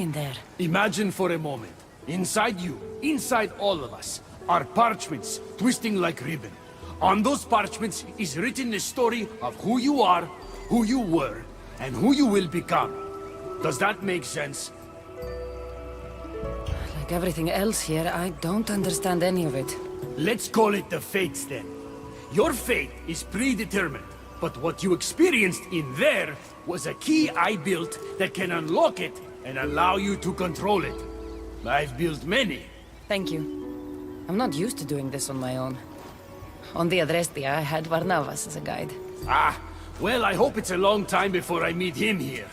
in there? Imagine for a moment, inside you, inside all of us, are parchments twisting like ribbon. On those parchments is written the story of who you are, who you were, and who you will become. Does that make sense? Like everything else here, I don't understand any of it. Let's call it the fates then. Your fate is predetermined, but what you experienced in there was a key I built that can unlock it and allow you to control it. I've built many. Thank you. I'm not used to doing this on my own. On the Adrestia, I had Varnavas as a guide. Ah, well, I hope it's a long time before I meet him here.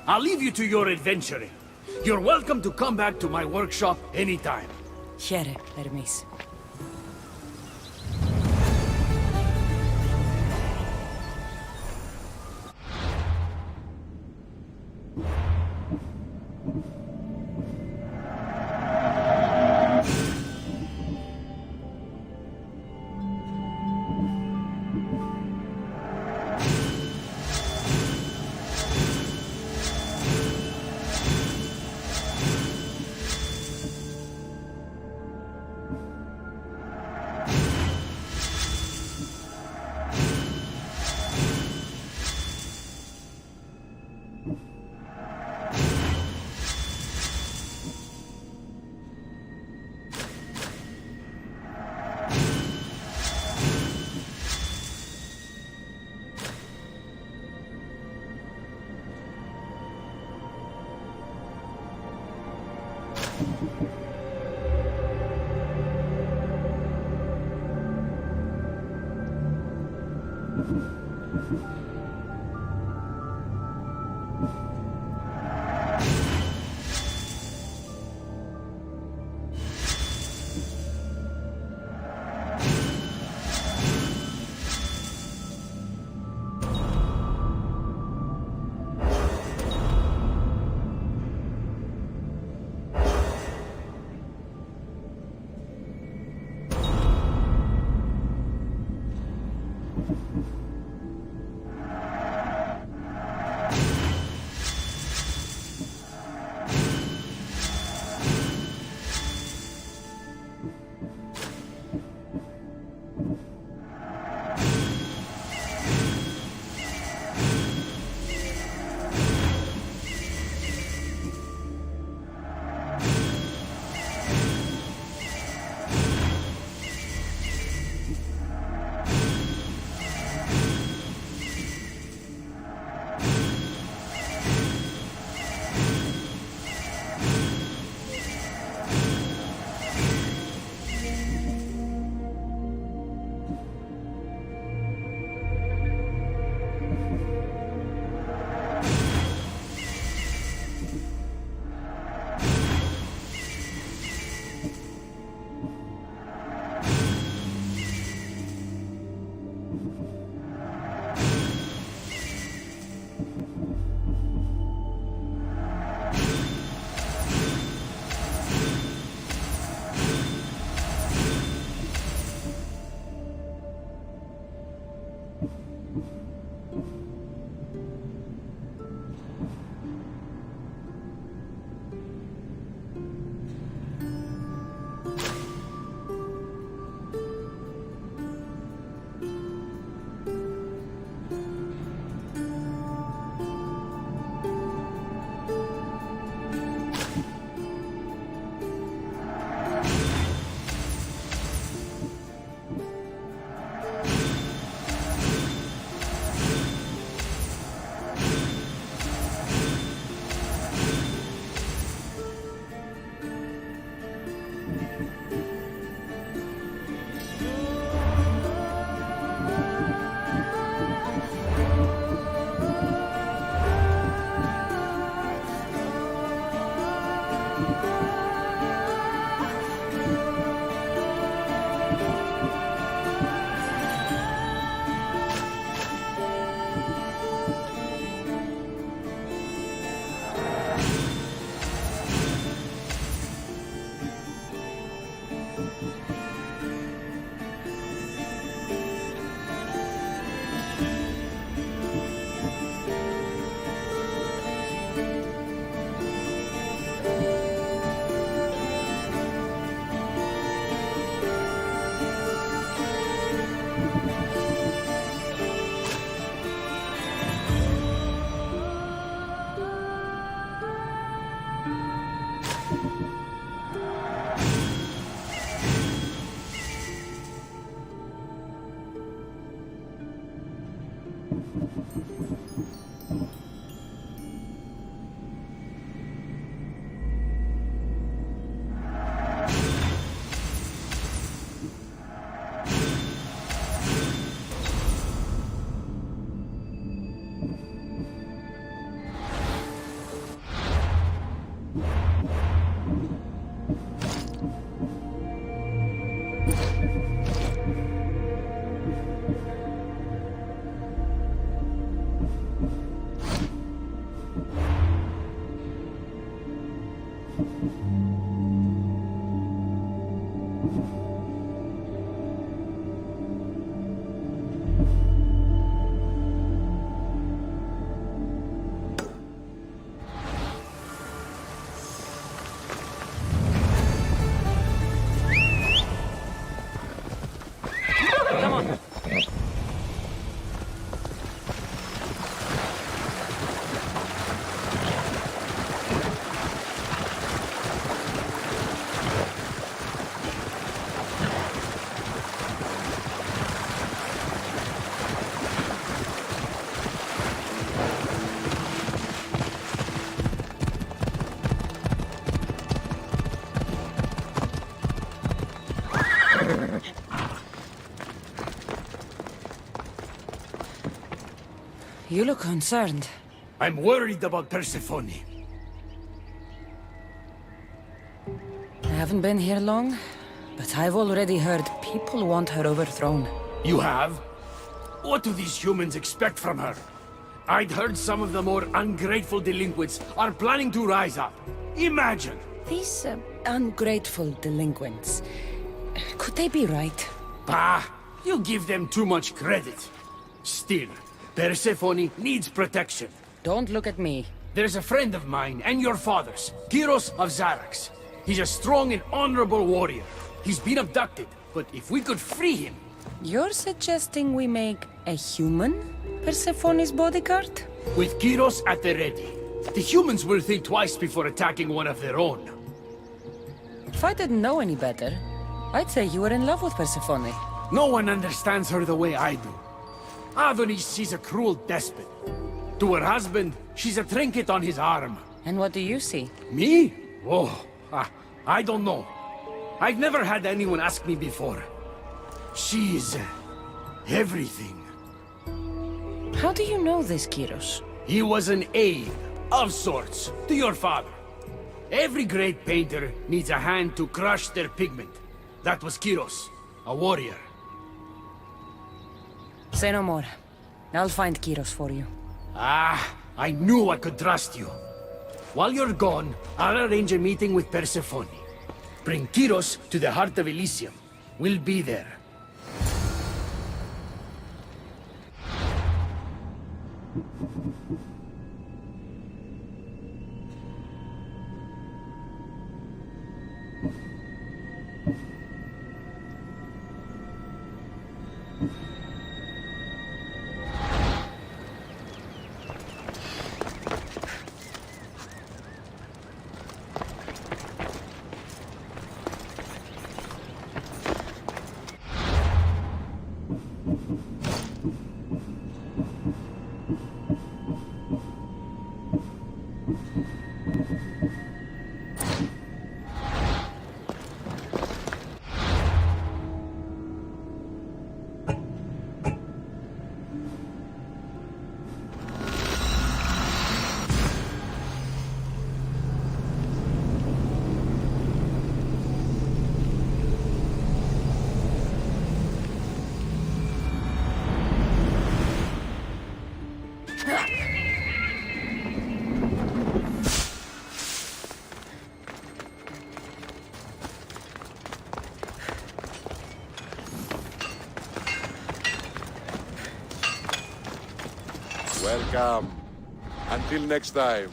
I'll leave you to your adventuring. You're welcome to come back to my workshop anytime. Here, Hermes. Come on. You look concerned. I'm worried about Persephone. I haven't been here long, but I've already heard people want her overthrown. You have? What do these humans expect from her? I'd heard some of the more ungrateful delinquents are planning to rise up. Imagine! These ungrateful delinquents, could they be right? Bah! You give them too much credit. Still, Persephone needs protection. Don't look at me. There's a friend of mine and your father's, Kyros of Xarax. He's a strong and honorable warrior. He's been abducted, but if we could free him... You're suggesting we make a human Persephone's bodyguard? With Kyros at the ready, the humans will think twice before attacking one of their own. If I didn't know any better, I'd say you were in love with Persephone. No one understands her the way I do. Adonis, she's a cruel despot. To her husband, she's a trinket on his arm. And what do you see? Me? Oh, I don't know. I've never had anyone ask me before. She's... everything. How do you know this, Kyros? He was an aide, of sorts, to your father. Every great painter needs a hand to crush their pigment. That was Kyros, a warrior. Say no more. I'll find Kyros for you. I knew I could trust you. While you're gone, I'll arrange a meeting with Persephone. Bring Kyros to the heart of Elysium. We'll be there. Welcome. Until next time.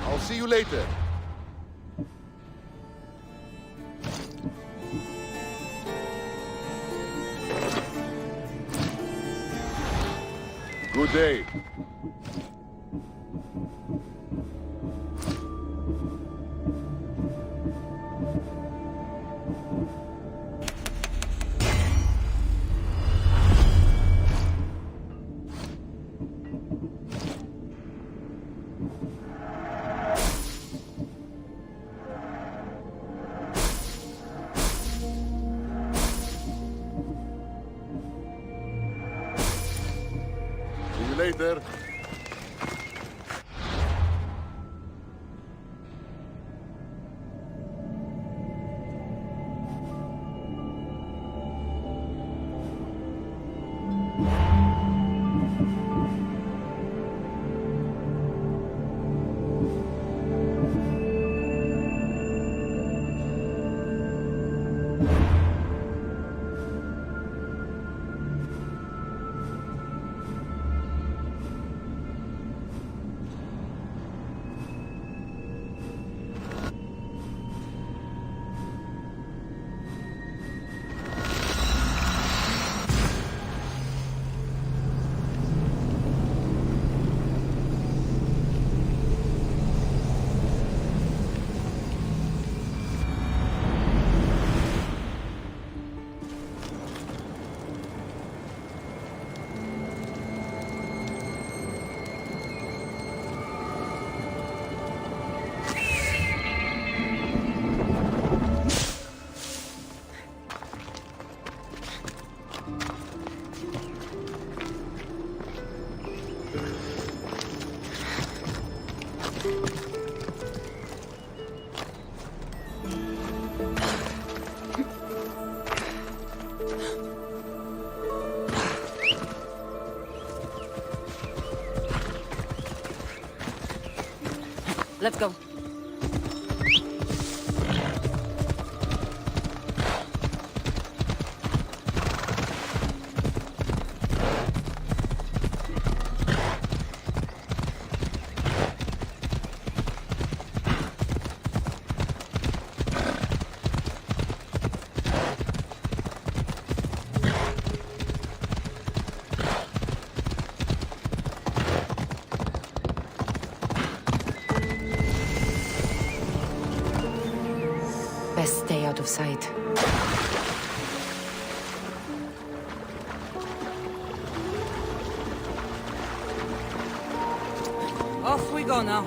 I'll see you later. Good day. See you later. Let's go. Best stay out of sight. Off we go now.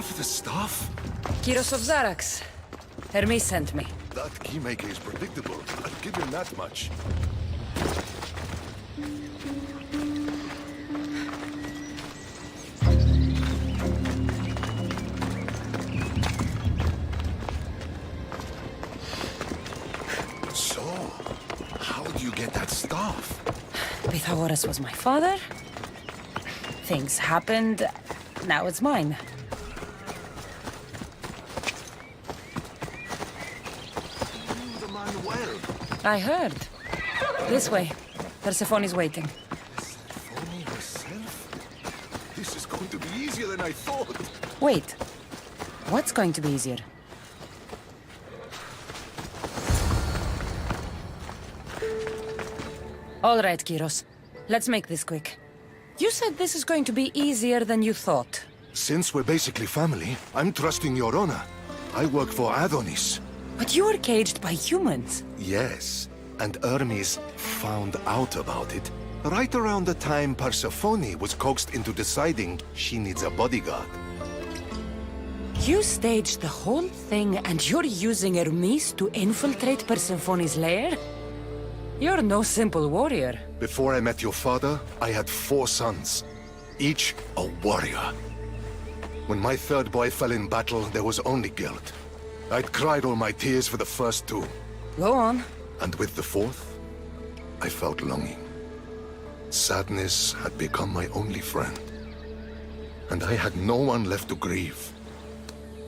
have the stuff? Kyros of Zarax. Hermes sent me. That keymaker is predictable. I'll give him that much. So, how do you get that stuff? Pythagoras was my father. Things happened. Now it's mine. You knew the man well. I heard. This way. Persephone's waiting. Persephone herself? This is going to be easier than I thought. Wait. What's going to be easier? All right, Kyros. Let's make this quick. You said this is going to be easier than you thought. Since we're basically family, I'm trusting your honor. I work for Adonis. But you were caged by humans. Yes, and Hermes found out about it right around the time Persephone was coaxed into deciding she needs a bodyguard. You staged the whole thing and you're using Hermes to infiltrate Persephone's lair? You're no simple warrior. Before I met your father, I had 4 sons, each a warrior. When my third boy fell in battle, there was only guilt. I'd cried all my tears for the first 2. Go on. And with the 4th, I felt longing. Sadness had become my only friend. And I had no one left to grieve.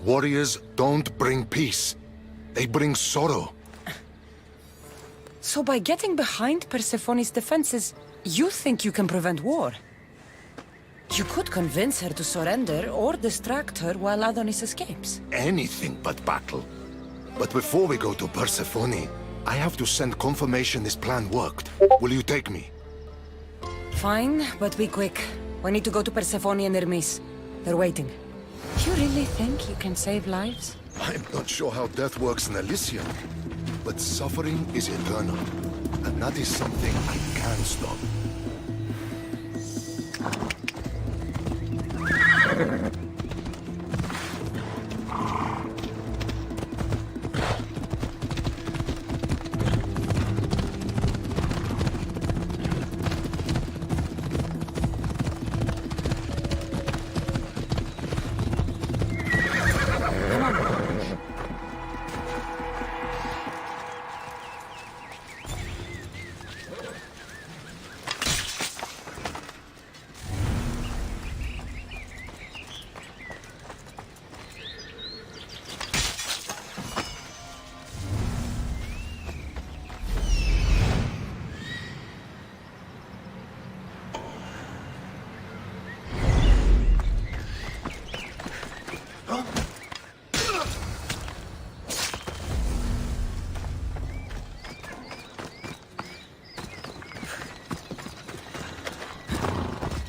Warriors don't bring peace. They bring sorrow. So by getting behind Persephone's defenses, you think you can prevent war? You could convince her to surrender or distract her while Adonis escapes. Anything but battle. But before we go to Persephone, I have to send confirmation this plan worked. Will you take me? Fine, but be quick. We need to go to Persephone and Hermes. They're waiting. You really think you can save lives? I'm not sure how death works in Elysium, but suffering is eternal, and that is something I can't stop.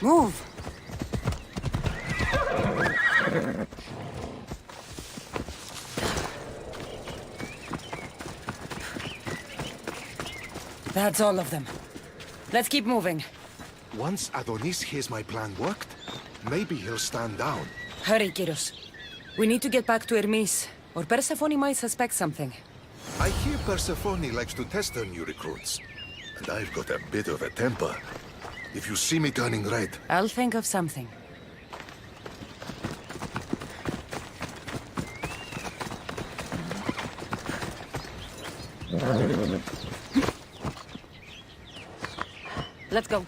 Move! That's all of them. Let's keep moving. Once Adonis hears my plan worked, maybe he'll stand down. Hurry, Kyros. We need to get back to Hermes, or Persephone might suspect something. I hear Persephone likes to test her new recruits, and I've got a bit of a temper. If you see me turning red, I'll think of something. Let's go.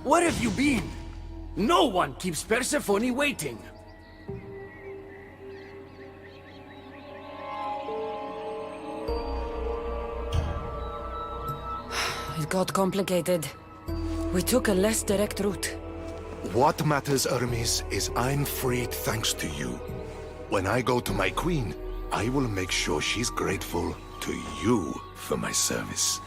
Where have you been? No one keeps Persephone waiting. got complicated. We took a less direct route. What matters, Hermes, is I'm freed thanks to you. When I go to my queen, I will make sure she's grateful to you for my service.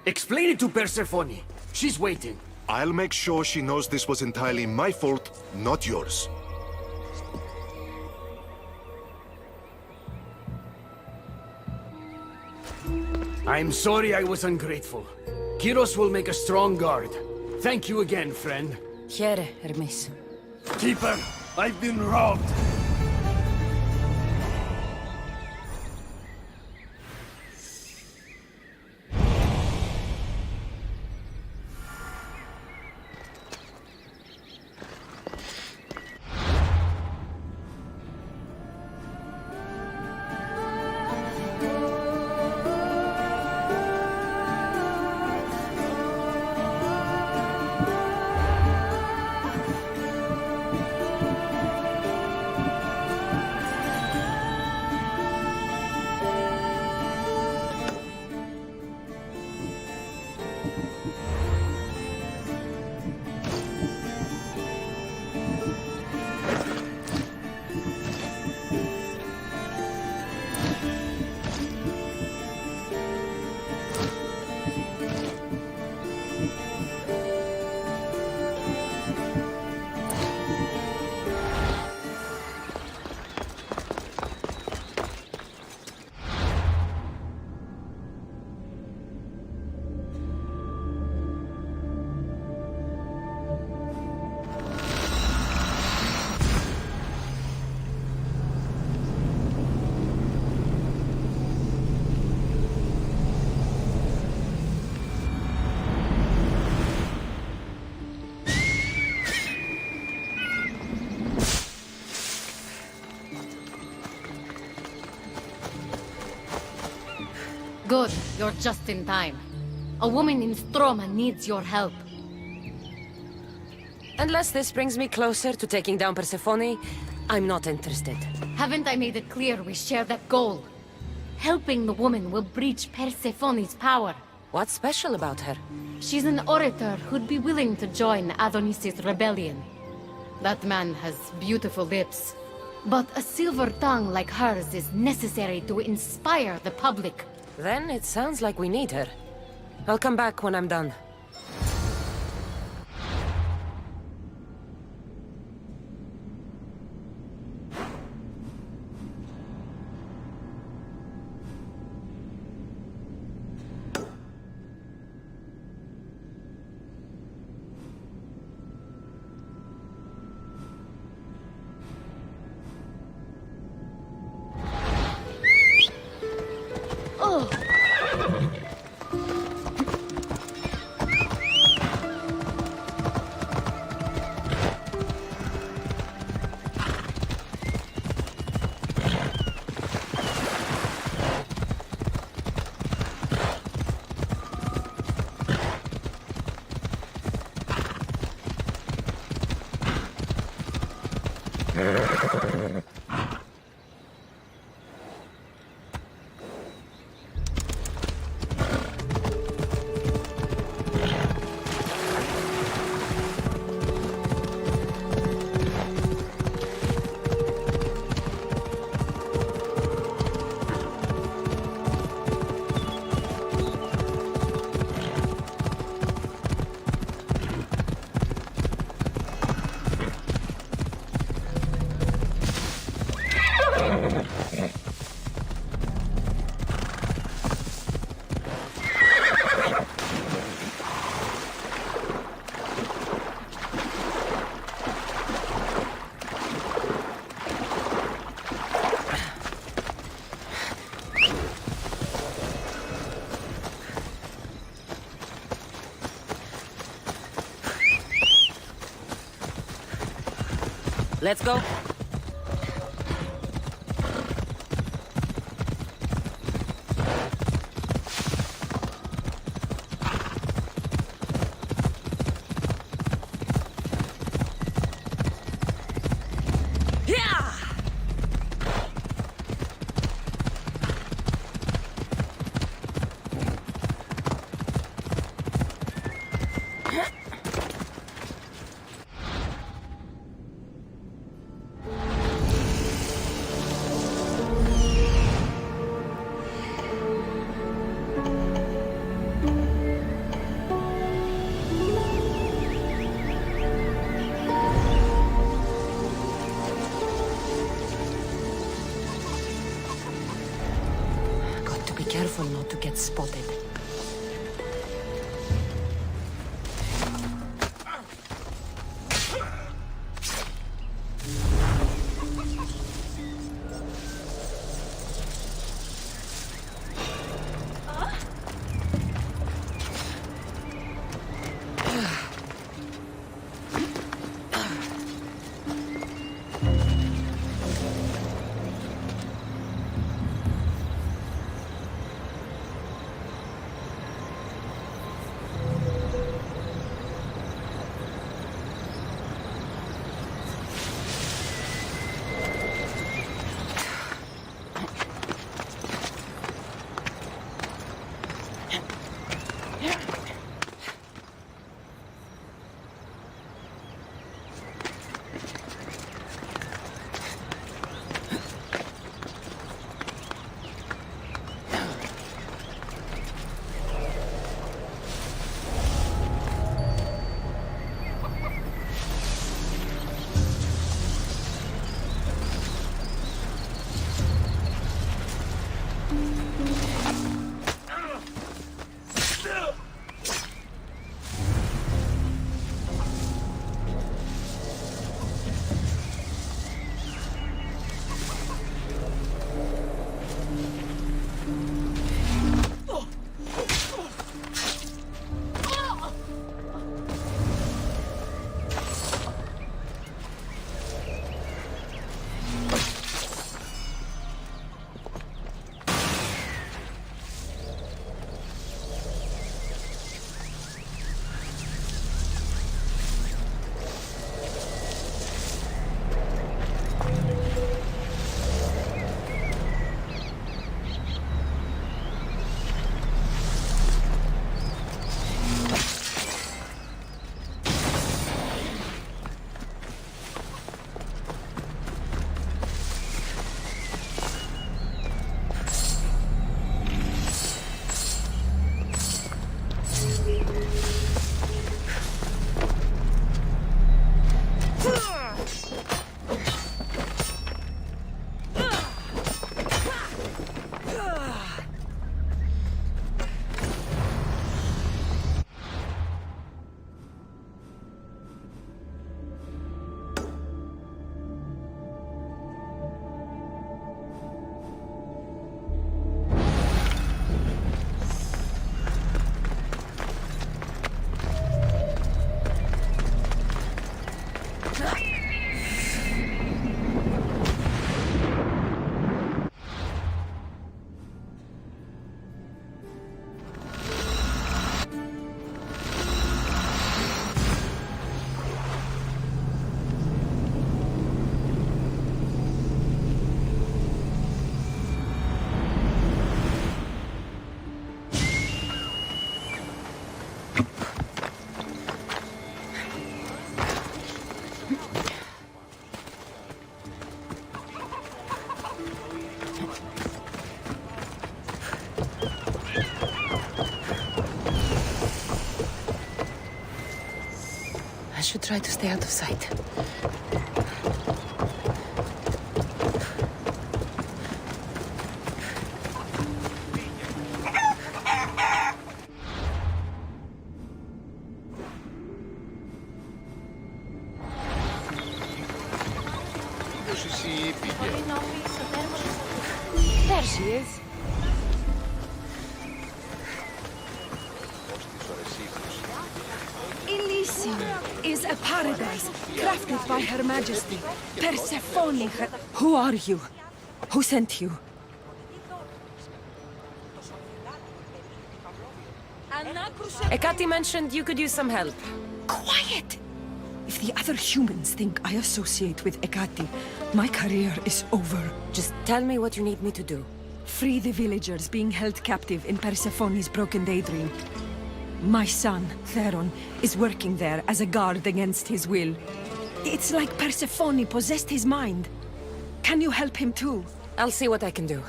Explain it to Persephone. She's waiting. I'll make sure she knows this was entirely my fault, not yours. I'm sorry I was ungrateful. Kyros will make a strong guard. Thank you again, friend. Here, Hermes. Keeper, I've been robbed. Good, you're just in time. A woman in Stroma needs your help. Unless this brings me closer to taking down Persephone, I'm not interested. Haven't I made it clear we share that goal? Helping the woman will breach Persephone's power. What's special about her? She's an orator who'd be willing to join Adonis's rebellion. That man has beautiful lips. But a silver tongue like hers is necessary to inspire the public. Then it sounds like we need her. I'll come back when I'm done. Let's go. careful not to get spotted. I should try to stay out of sight. There she is. Elysium is a paradise crafted by Her Majesty, Persephone. Who are you? Who sent you? Ekati mentioned you could use some help. Quiet! If the other humans think I associate with Ekati, my career is over. Just tell me what you need me to do. Free the villagers being held captive in Persephone's broken daydream. My son, Theron, is working there as a guard against his will. It's like Persephone possessed his mind. Can you help him too? I'll see what I can do.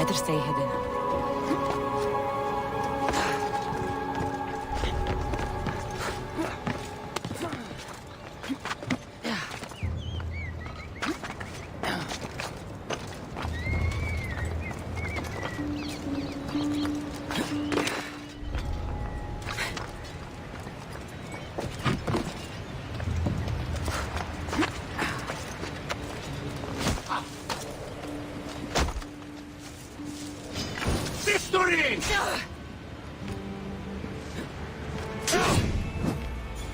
Better stay hidden. Victory!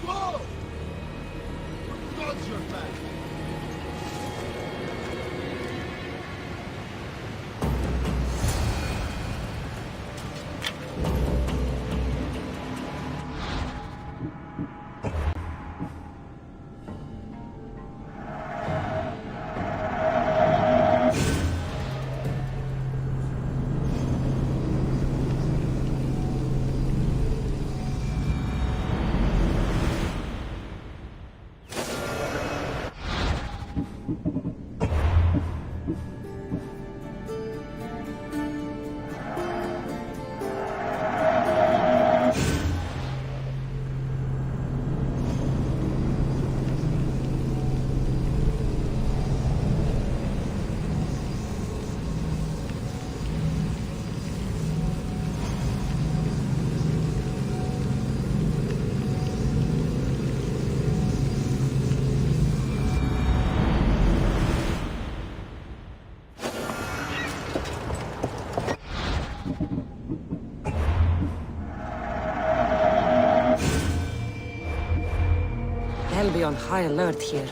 Whoa! God's your back. They'll be on high alert here.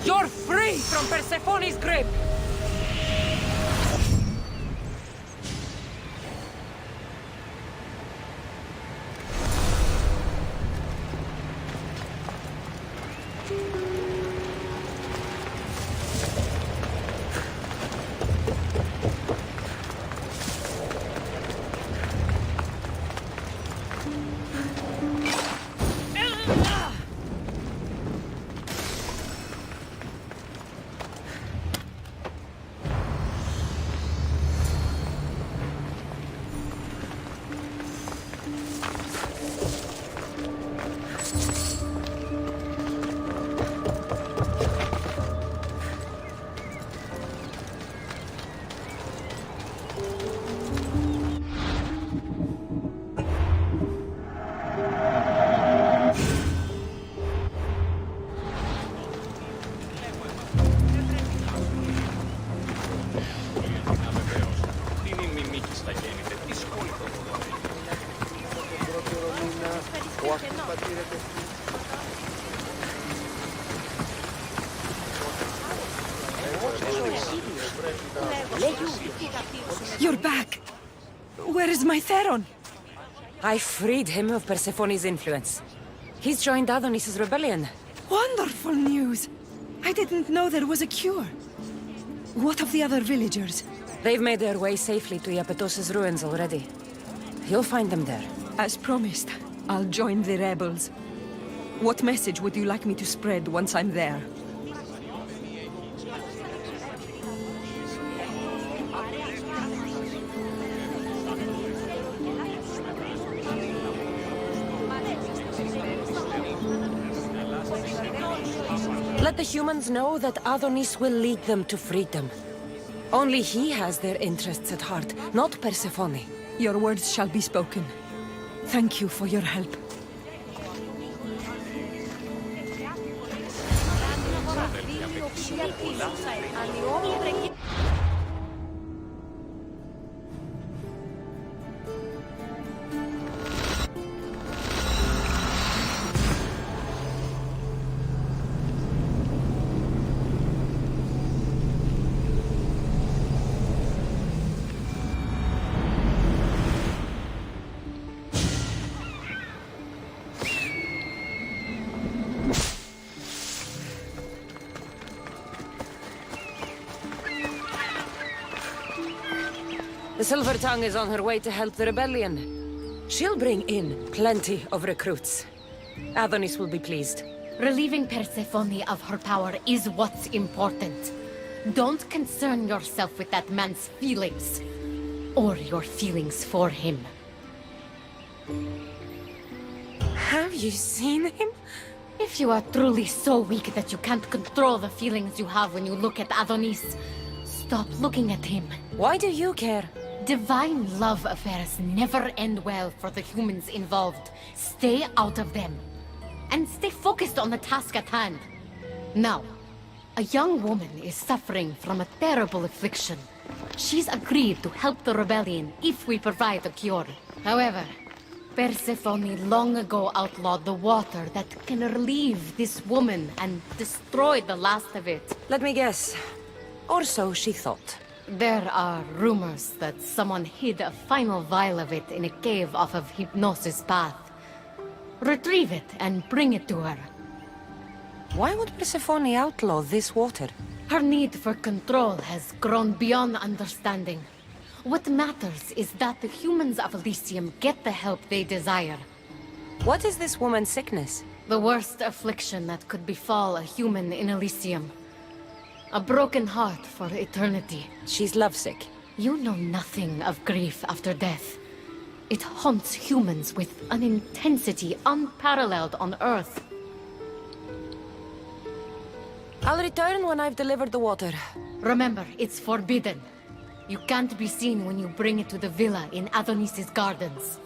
You're free from Persephone's grip! You're back! Where is my Theron? I freed him of Persephone's influence. He's joined Adonis's rebellion. Wonderful news! I didn't know there was a cure. What of the other villagers? They've made their way safely to Iapetos's ruins already. You'll find them there. As promised, I'll join the rebels. What message would you like me to spread once I'm there? Let the humans know that Adonis will lead them to freedom. Only he has their interests at heart, not Persephone. Your words shall be spoken. Thank you for your help. The Silver Tongue is on her way to help the rebellion. She'll bring in plenty of recruits. Adonis will be pleased. Relieving Persephone of her power is what's important. Don't concern yourself with that man's feelings. Or your feelings for him. Have you seen him? If you are truly so weak that you can't control the feelings you have when you look at Adonis, stop looking at him. Why do you care? Divine love affairs never end well for the humans involved. Stay out of them. And stay focused on the task at hand. Now, a young woman is suffering from a terrible affliction. She's agreed to help the rebellion if we provide a cure. However, Persephone long ago outlawed the water that can relieve this woman and destroy the last of it. Let me guess. Or so she thought. There are rumors that someone hid a final vial of it in a cave off of Hypnosis Path. Retrieve it and bring it to her. Why would Persephone outlaw this water? Her need for control has grown beyond understanding. What matters is that the humans of Elysium get the help they desire. What is this woman's sickness? The worst affliction that could befall a human in Elysium. A broken heart for eternity. She's lovesick. You know nothing of grief after death. It haunts humans with an intensity unparalleled on Earth. I'll return when I've delivered the water. Remember, it's forbidden. You can't be seen when you bring it to the villa in Adonis's gardens.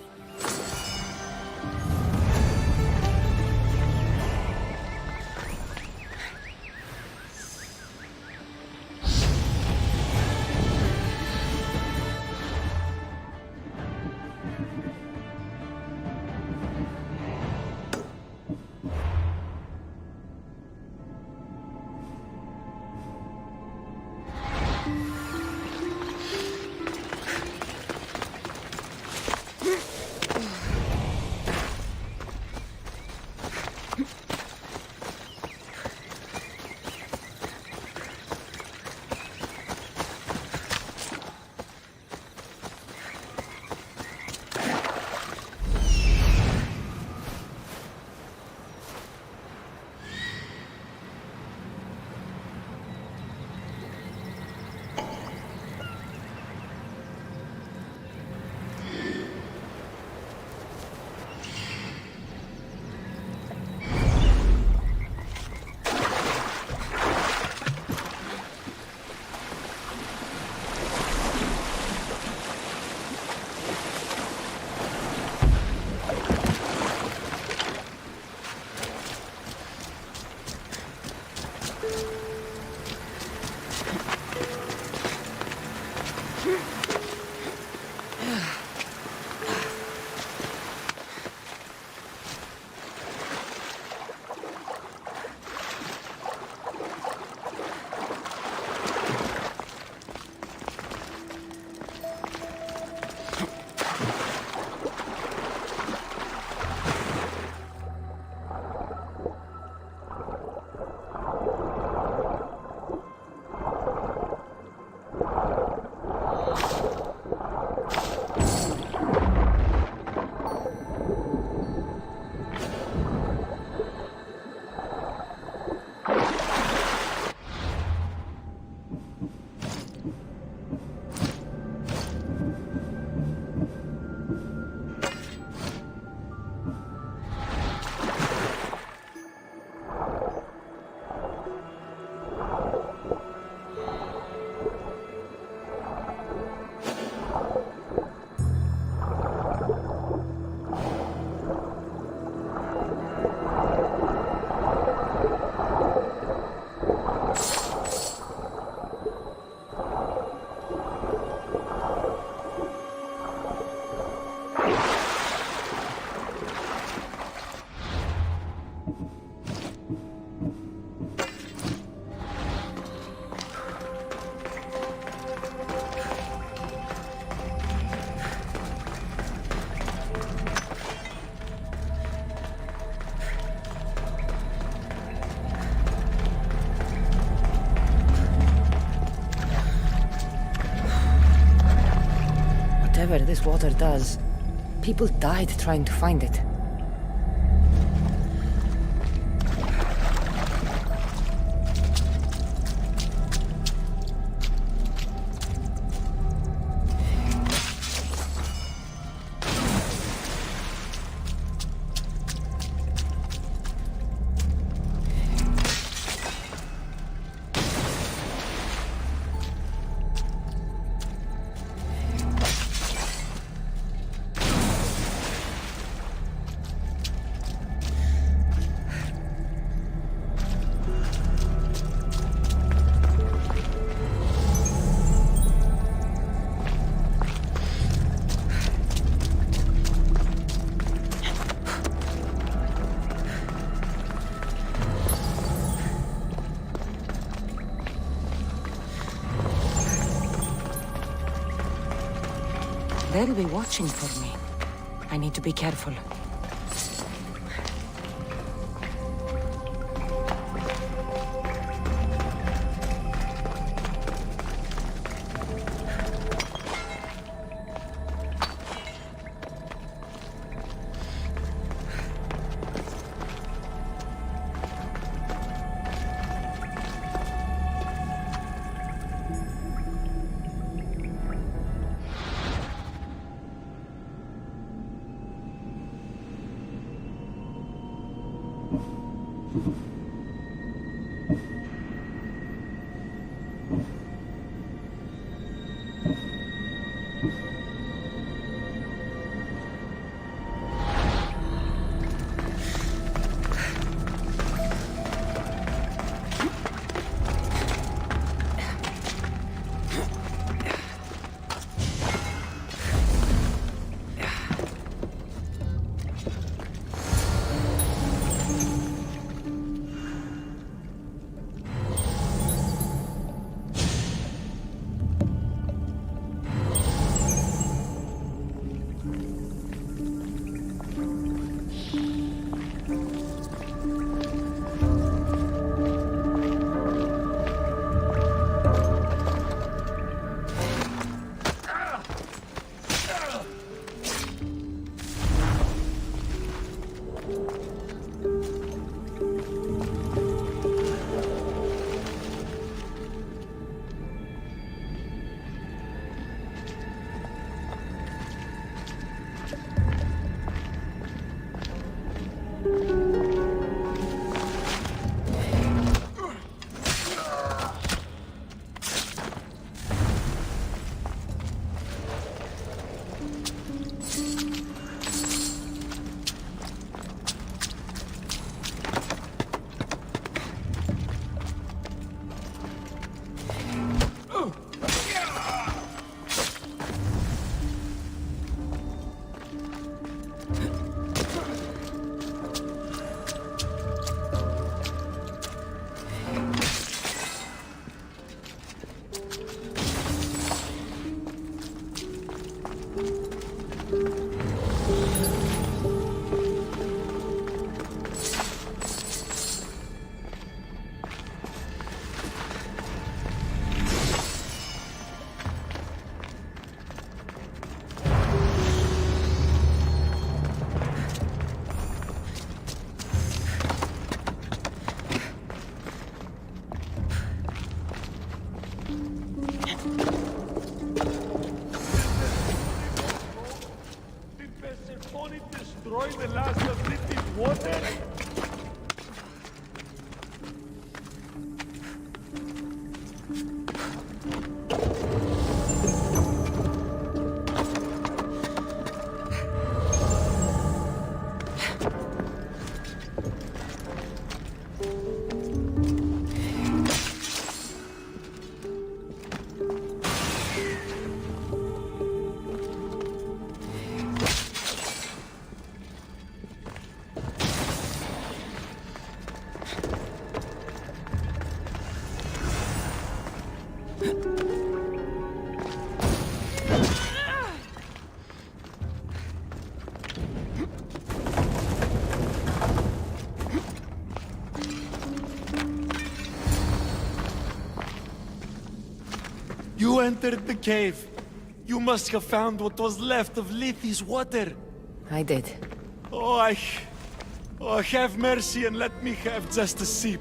whatever this water does, people died trying to find it. They'll be watching for me. I need to be careful. destroy the last of this water? You entered the cave. You must have found what was left of Lethe's water. I did. Oh, have mercy and let me have just a sip.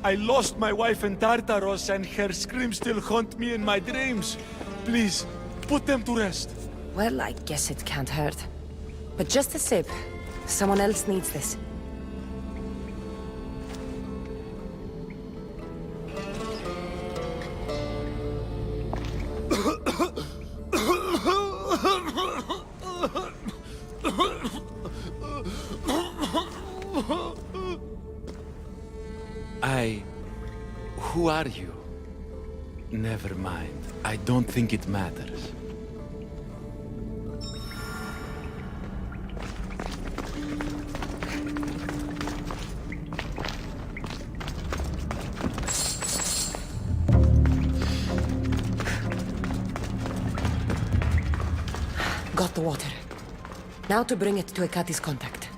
I lost my wife in Tartaros and her screams still haunt me in my dreams. Please, put them to rest. Well, I guess it can't hurt. But just a sip. Someone else needs this. Who are you? Never mind. I don't think it matters. Got the water. Now to bring it to Ekati's contact.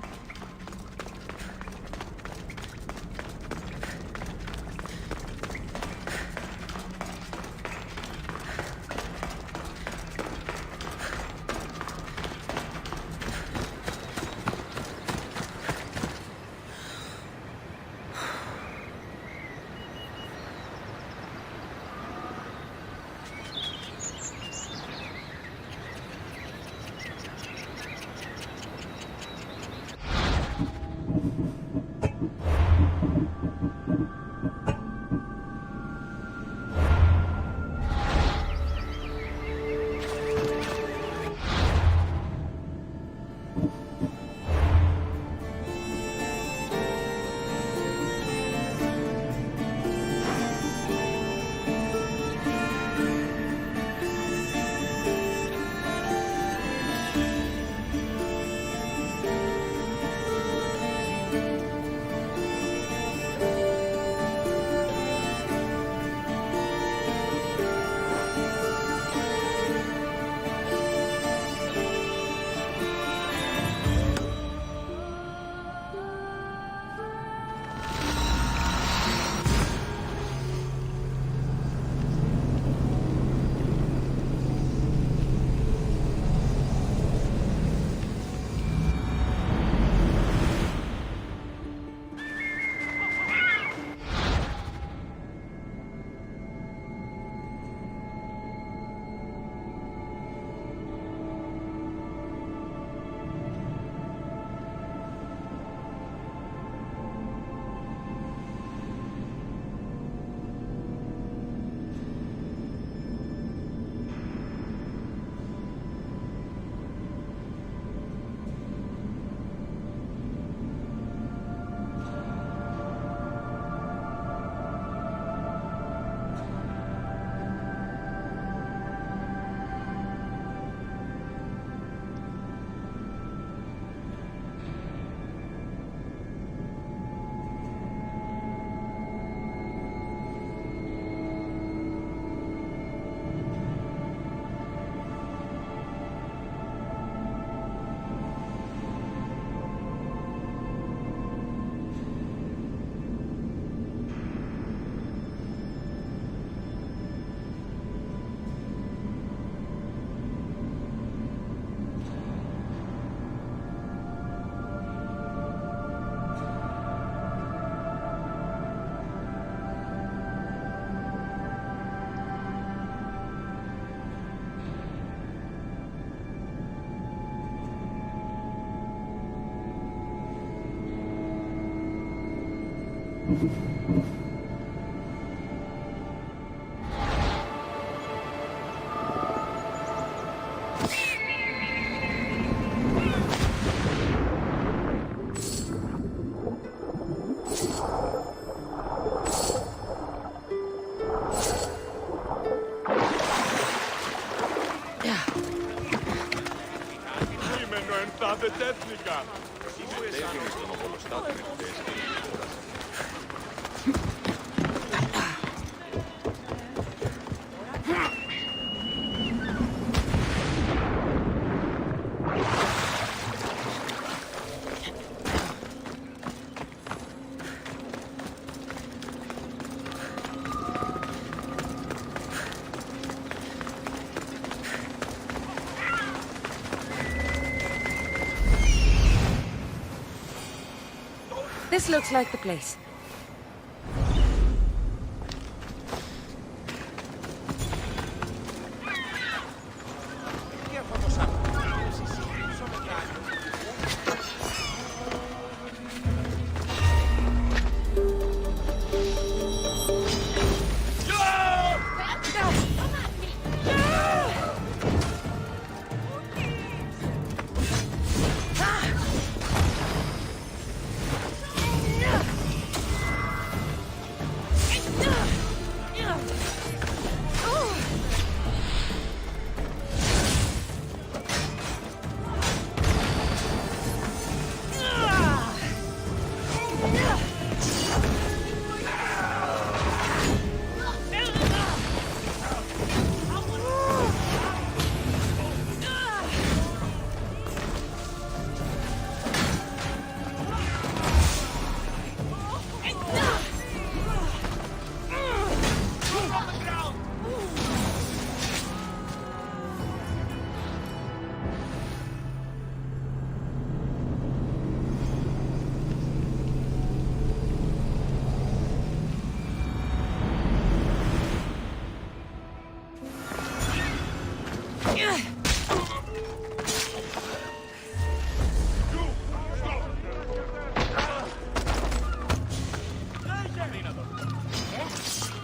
This looks like the place.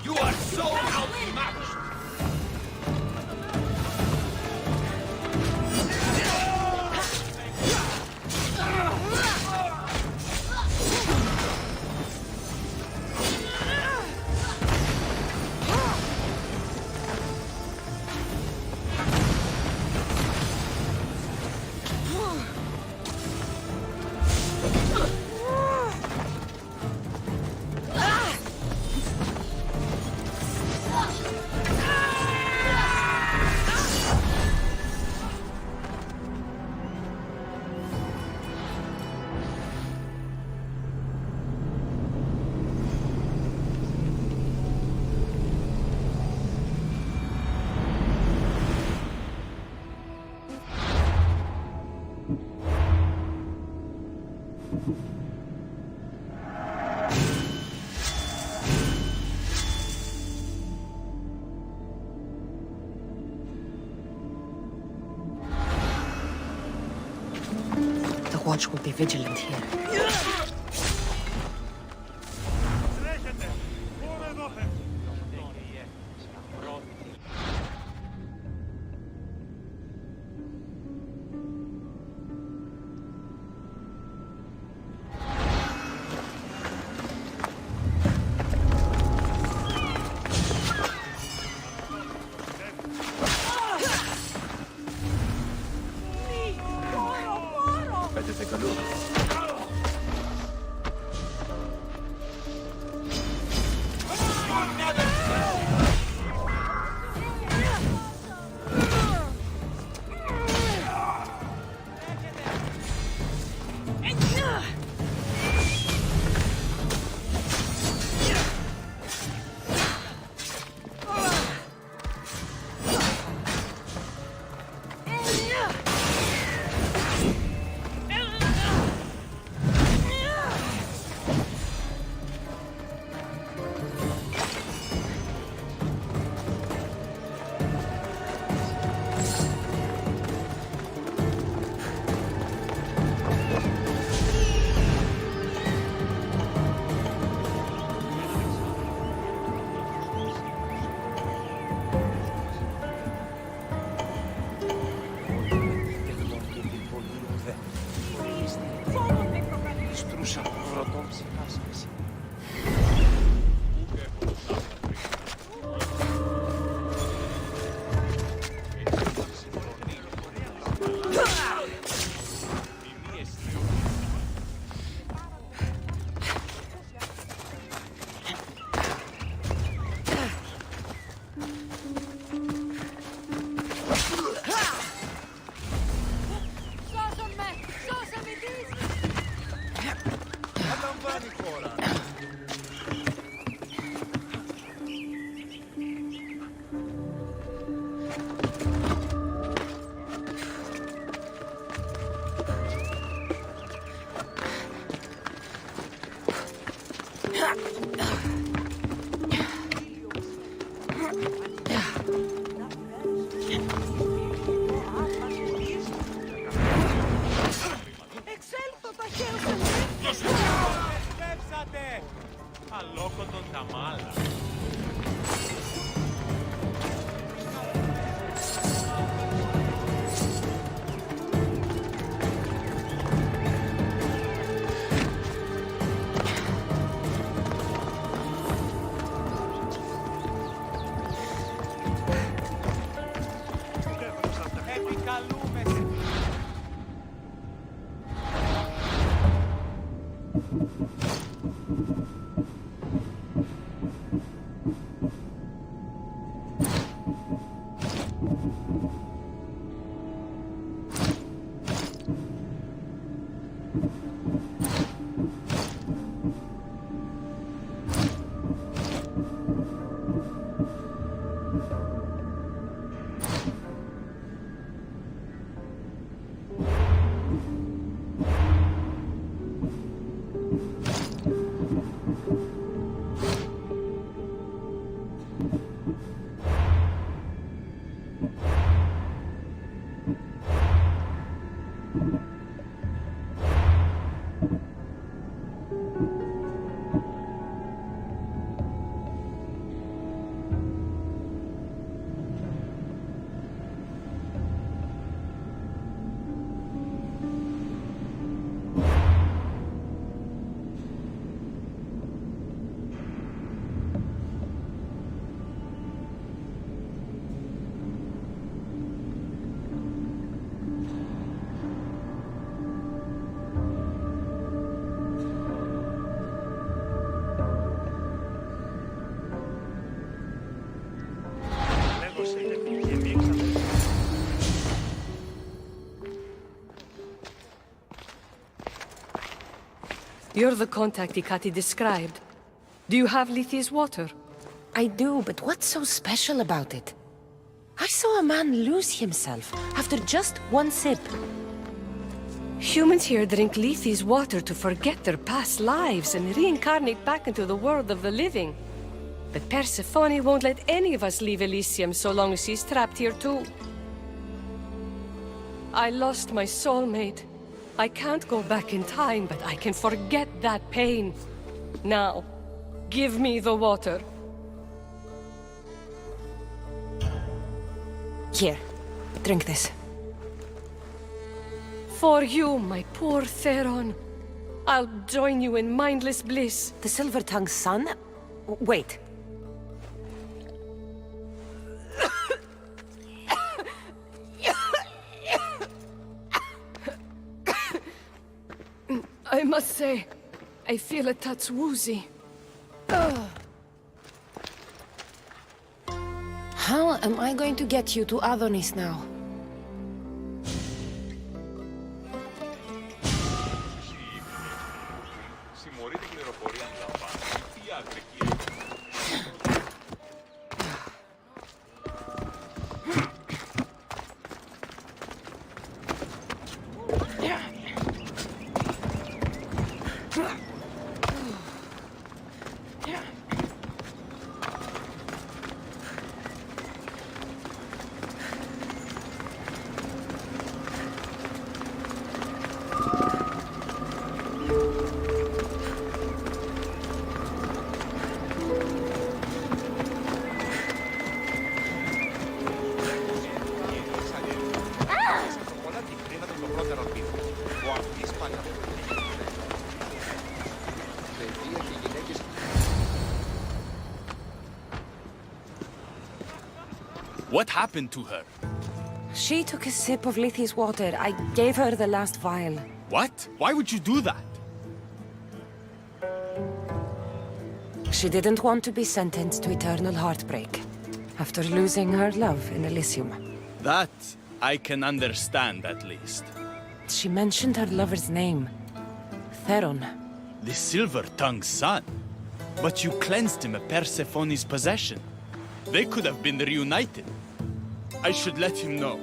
You are so outmatched! The watch will be vigilant here. Better take a look. You're the contact Ikati described. Do you have Lethi's water? I do, but what's so special about it? I saw a man lose himself after just one sip. Humans here drink Lethi's water to forget their past lives and reincarnate back into the world of the living. But Persephone won't let any of us leave Elysium so long as she's trapped here too. I lost my soulmate. I can't go back in time, but I can forget that pain. Now, give me the water. Here, drink this. For you, my poor Theron. I'll join you in mindless bliss. The Silver-Tongued Sun? Wait. I must say, I feel a touch woozy. How am I going to get you to Adonis now? What happened to her? She took a sip of Lethi's water. I gave her the last vial. What? Why would you do that? She didn't want to be sentenced to eternal heartbreak after losing her love in Elysium. That I can understand, at least. She mentioned her lover's name. Theron. The Silver-Tongued Sun. But you cleansed him of Persephone's possession. They could have been reunited. I should let him know.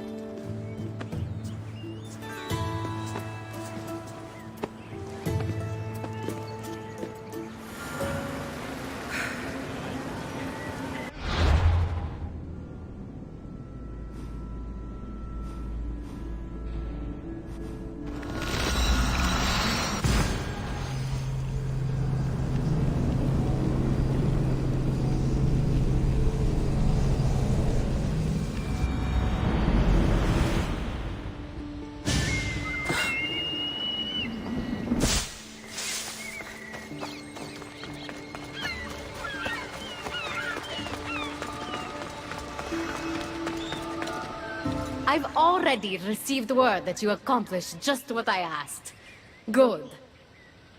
I've already received word that you accomplished just what I asked. Good.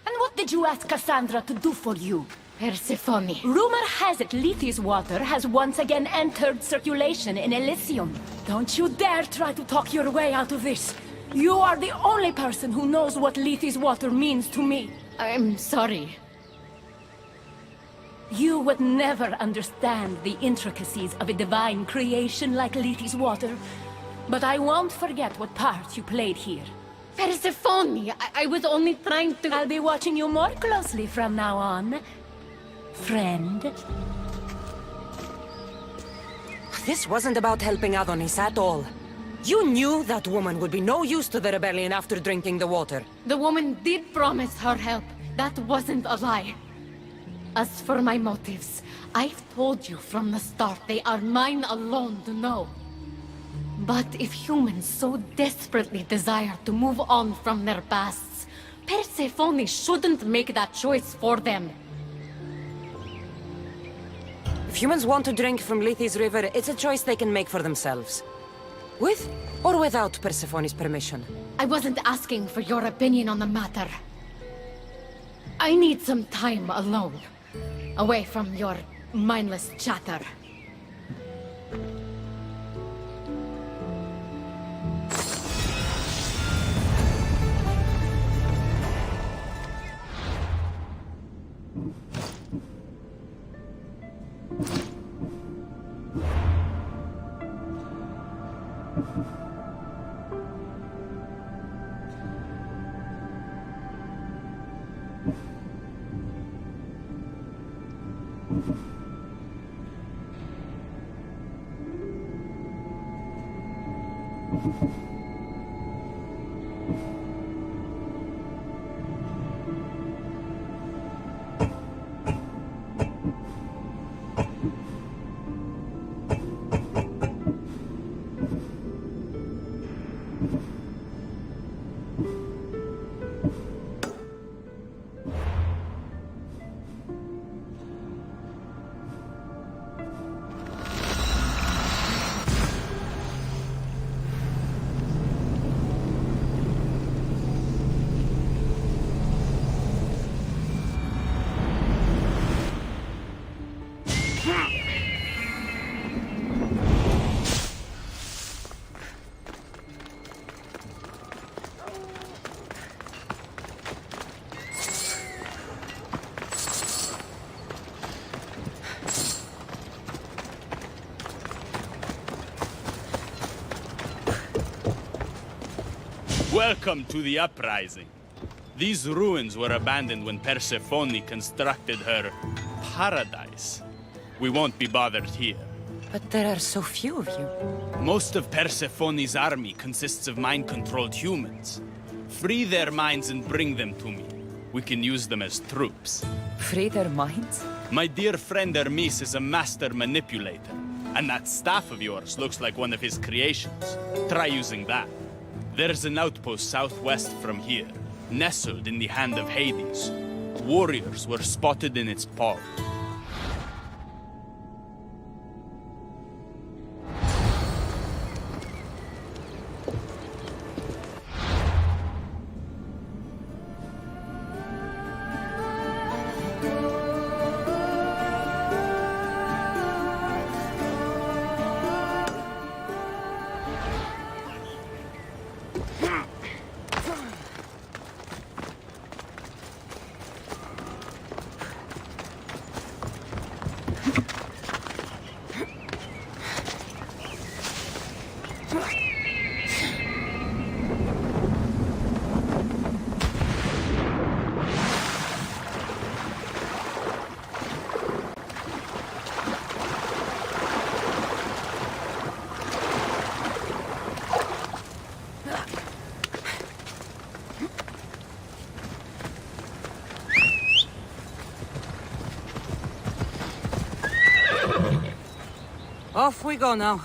And what did you ask Cassandra to do for you? Persephone. Rumor has it Lethe's water has once again entered circulation in Elysium. Don't you dare try to talk your way out of this. You are the only person who knows what Lethe's water means to me. I'm sorry. You would never understand the intricacies of a divine creation like Lethe's water. But I won't forget what part you played here. Persephone! I was only trying to... I'll be watching you more closely from now on, friend. This wasn't about helping Adonis at all. You knew that woman would be no use to the rebellion after drinking the water. The woman did promise her help. That wasn't a lie. As for my motives, I've told you from the start they are mine alone to know. But if humans so desperately desire to move on from their pasts, Persephone shouldn't make that choice for them. If humans want to drink from Lethe's river, it's a choice they can make for themselves. With or without Persephone's permission. I wasn't asking for your opinion on the matter. I need some time alone, away from your mindless chatter. Welcome to the uprising. These ruins were abandoned when Persephone constructed her paradise. We won't be bothered here. But there are so few of you. Most of Persephone's army consists of mind-controlled humans. Free their minds and bring them to me. We can use them as troops. Free their minds? My dear friend Hermes is a master manipulator. And that staff of yours looks like one of his creations. Try using that. There's an outpost southwest from here, nestled in the hand of Hades. Warriors were spotted in its paw. Off we go now.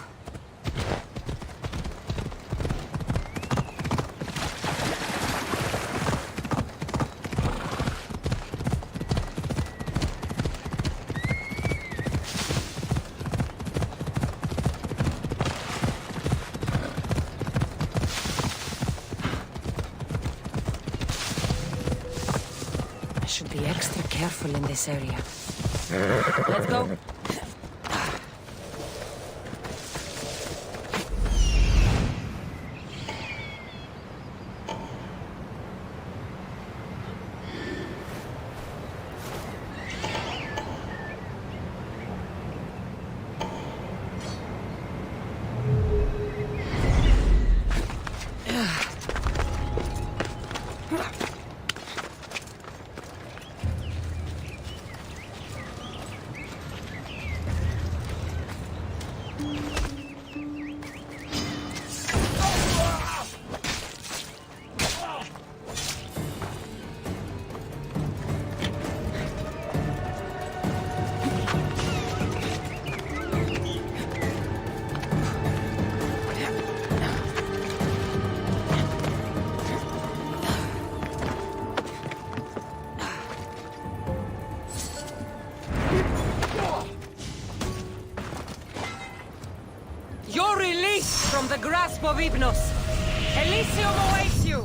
careful in this area. Let's go. You're released from the grasp of Hypnos. Elysium awaits you!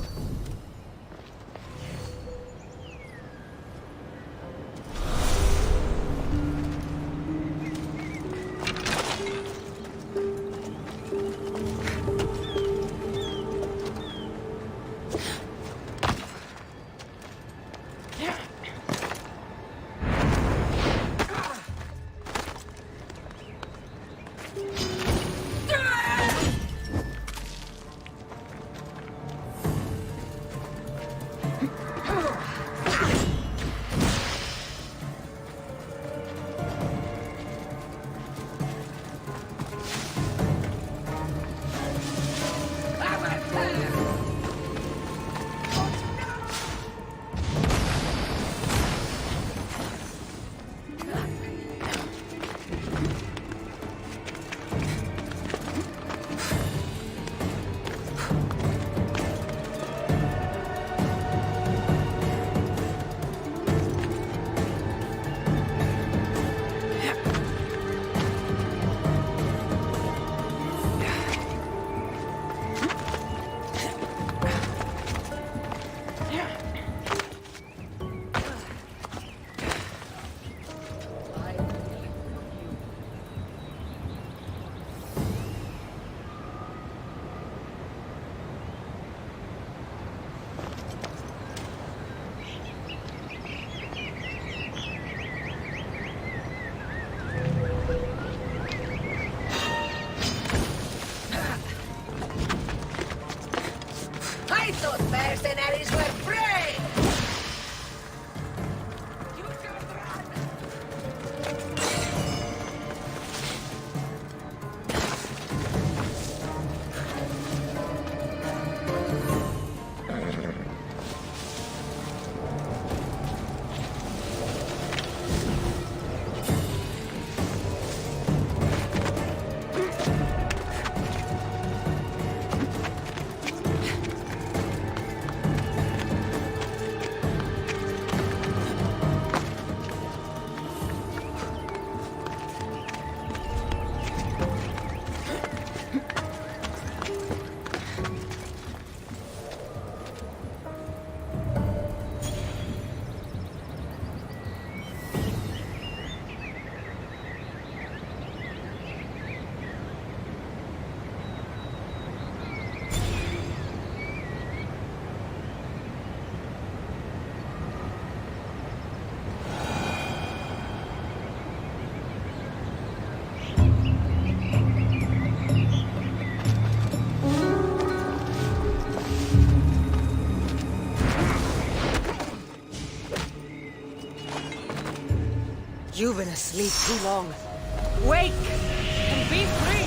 I thought mercenaries were brave! You've been asleep too long. Wake and be free!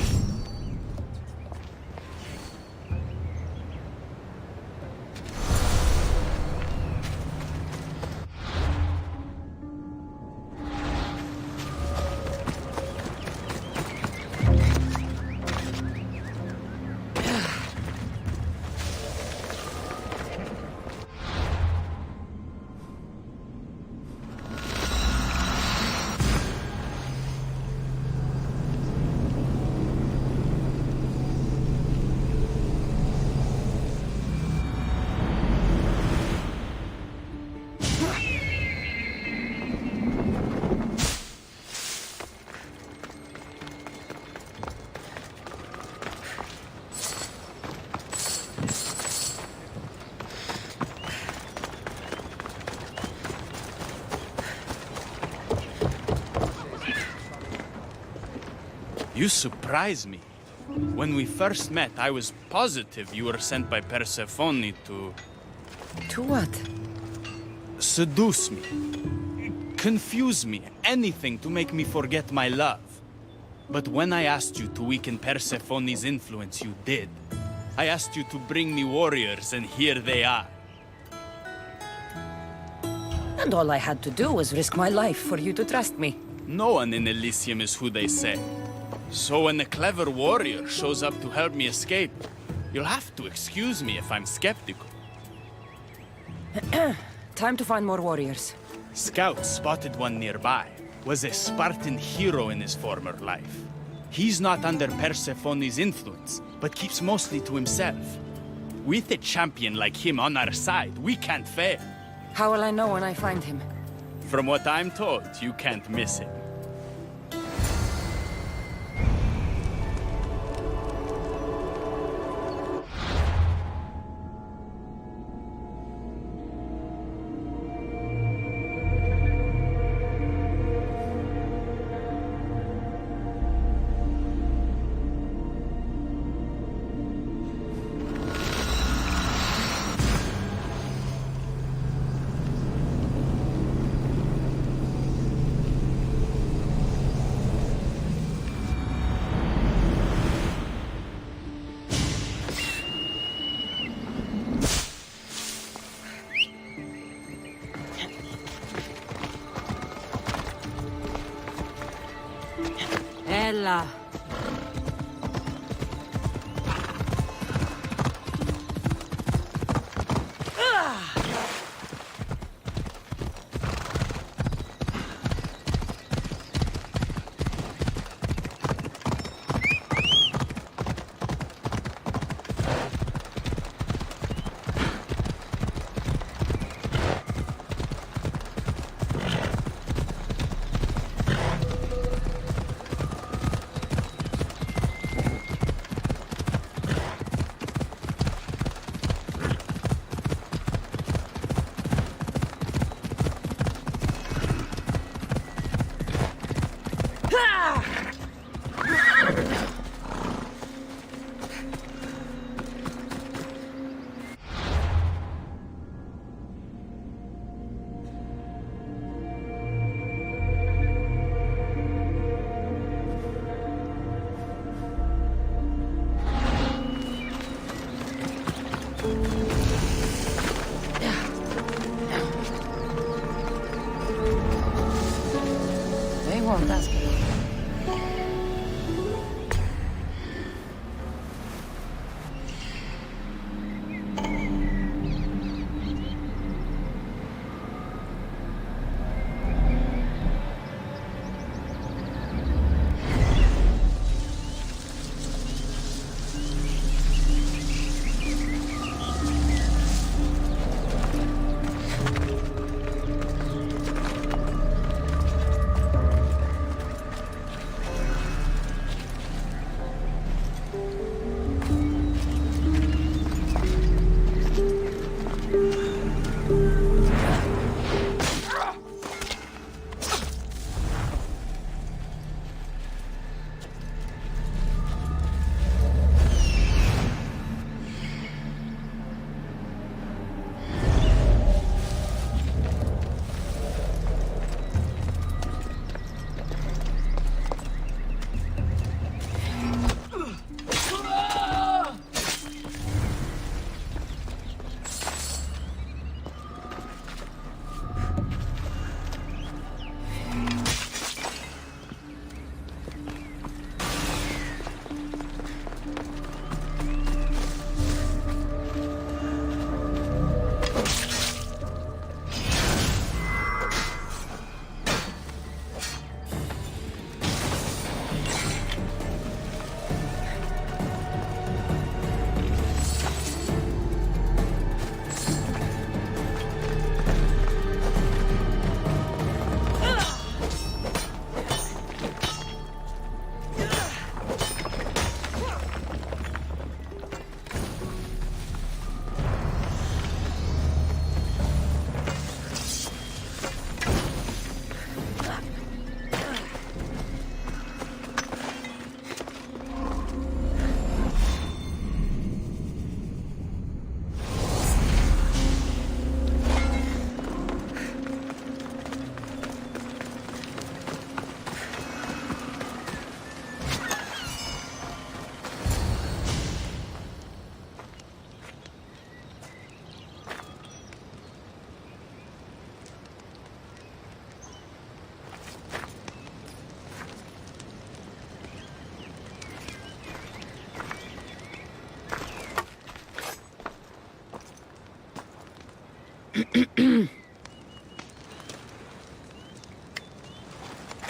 You surprise me. When we first met, I was positive you were sent by Persephone to... To what? seduce me. Confuse me. Anything to make me forget my love. But when I asked you to weaken Persephone's influence, you did. I asked you to bring me warriors, and here they are. And all I had to do was risk my life for you to trust me. No one in Elysium is who they say. So when a clever warrior shows up to help me escape, you'll have to excuse me if I'm skeptical. Time to find more warriors. Scouts spotted one nearby. Was a Spartan hero in his former life. He's not under Persephone's influence, but keeps mostly to himself. With a champion like him on our side, we can't fail. How will I know when I find him? From what I'm told, you can't miss him. Ella.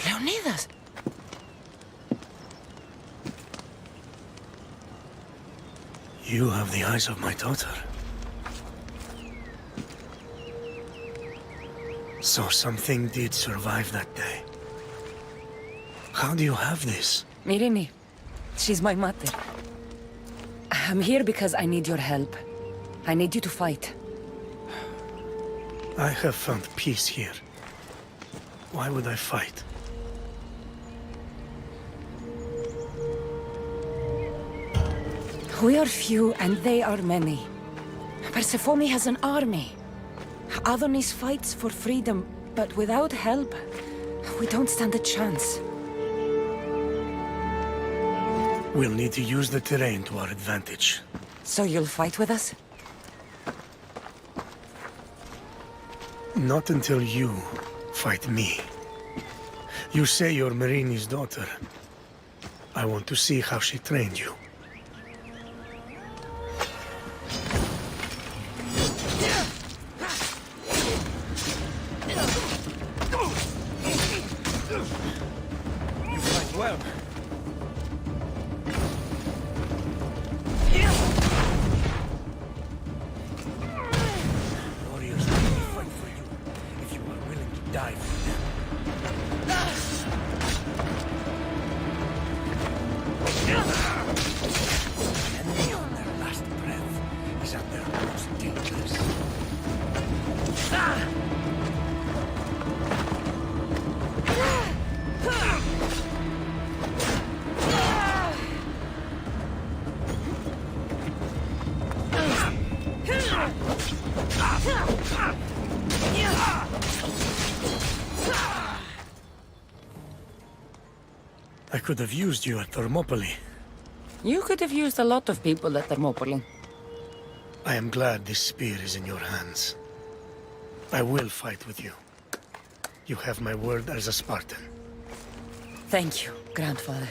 Leonidas! You have the eyes of my daughter. So something did survive that day. How do you have this? Irini. She's my mother. I'm here because I need your help. I need you to fight. I have found peace here. Why would I fight? We are few and they are many. Persephone has an army. Adonis fights for freedom, but without help, we don't stand a chance. We'll need to use the terrain to our advantage. So you'll fight with us? Not until you fight me. You say you're Marini's daughter. I want to see how she trained you. You fight well. Warriors will only fight for you if you are willing to die for them. Enemy on their last breath is at their most dangerous. I could have used you at Thermopylae. You could have used a lot of people at Thermopylae. I am glad this spear is in your hands. I will fight with you. You have my word as a Spartan. Thank you, grandfather.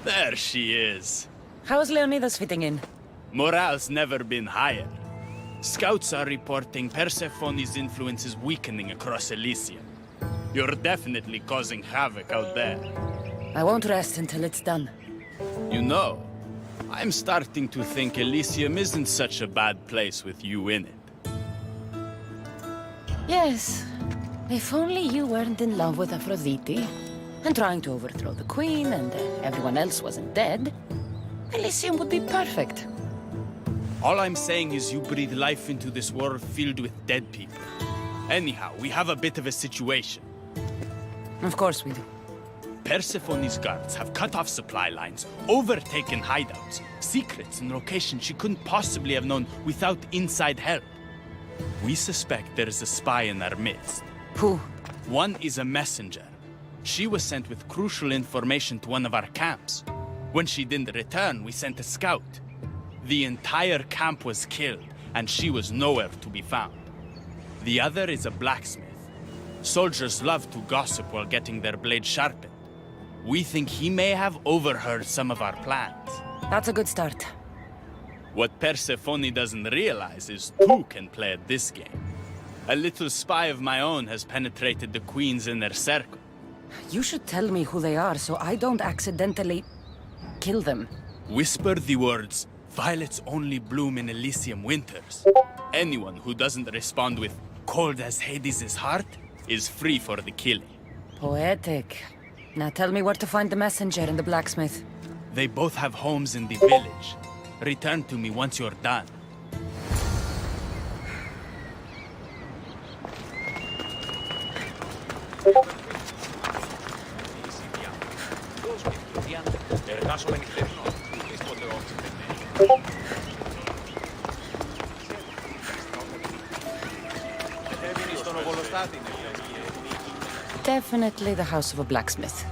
There she is. How's Leonidas fitting in? Morale's never been higher. Scouts are reporting Persephone's influence is weakening across Elysium. You're definitely causing havoc out there. I won't rest until it's done. You know, I'm starting to think Elysium isn't such a bad place with you in it. Yes. If only you weren't in love with Aphrodite, and trying to overthrow the queen, and everyone else wasn't dead, Elysium would be perfect. All I'm saying is you breathe life into this world filled with dead people. Anyhow, we have a bit of a situation. Of course we do. Persephone's guards have cut off supply lines, overtaken hideouts, secrets and locations she couldn't possibly have known without inside help. We suspect there is a spy in our midst. Who? One is a messenger. She was sent with crucial information to one of our camps. When she didn't return, we sent a scout. The entire camp was killed, and she was nowhere to be found. The other is a blacksmith. Soldiers love to gossip while getting their blades sharpened. We think he may have overheard some of our plans. That's a good start. What Persephone doesn't realize is two can play at this game. A little spy of my own has penetrated the queen's inner circle. You should tell me who they are so I don't accidentally kill them. Whisper the words, "Violets only bloom in Elysium winters." Anyone who doesn't respond with "cold as Hades' heart" is free for the killing. Poetic. Now tell me where to find the messenger and the blacksmith. They both have homes in the village. Return to me once you're done. Definitely the house of a blacksmith.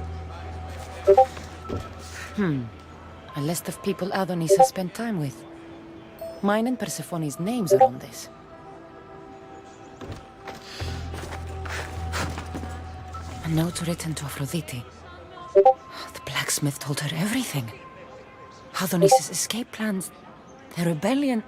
A list of people Adonis has spent time with. Mine and Persephone's names are on this. A note written to Aphrodite. The blacksmith told her everything. Adonis' escape plans, the rebellion.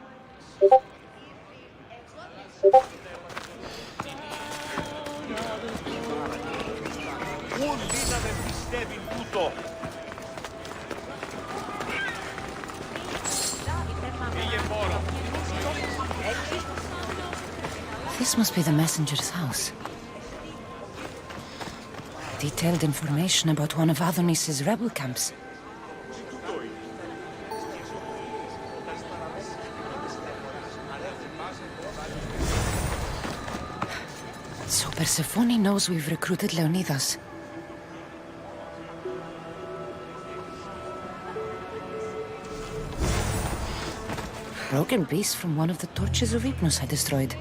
This must be the messenger's house. Detailed information about one of Adonis' rebel camps. So Persephone knows we've recruited Leonidas. Broken piece from one of the torches of Hypnos I destroyed.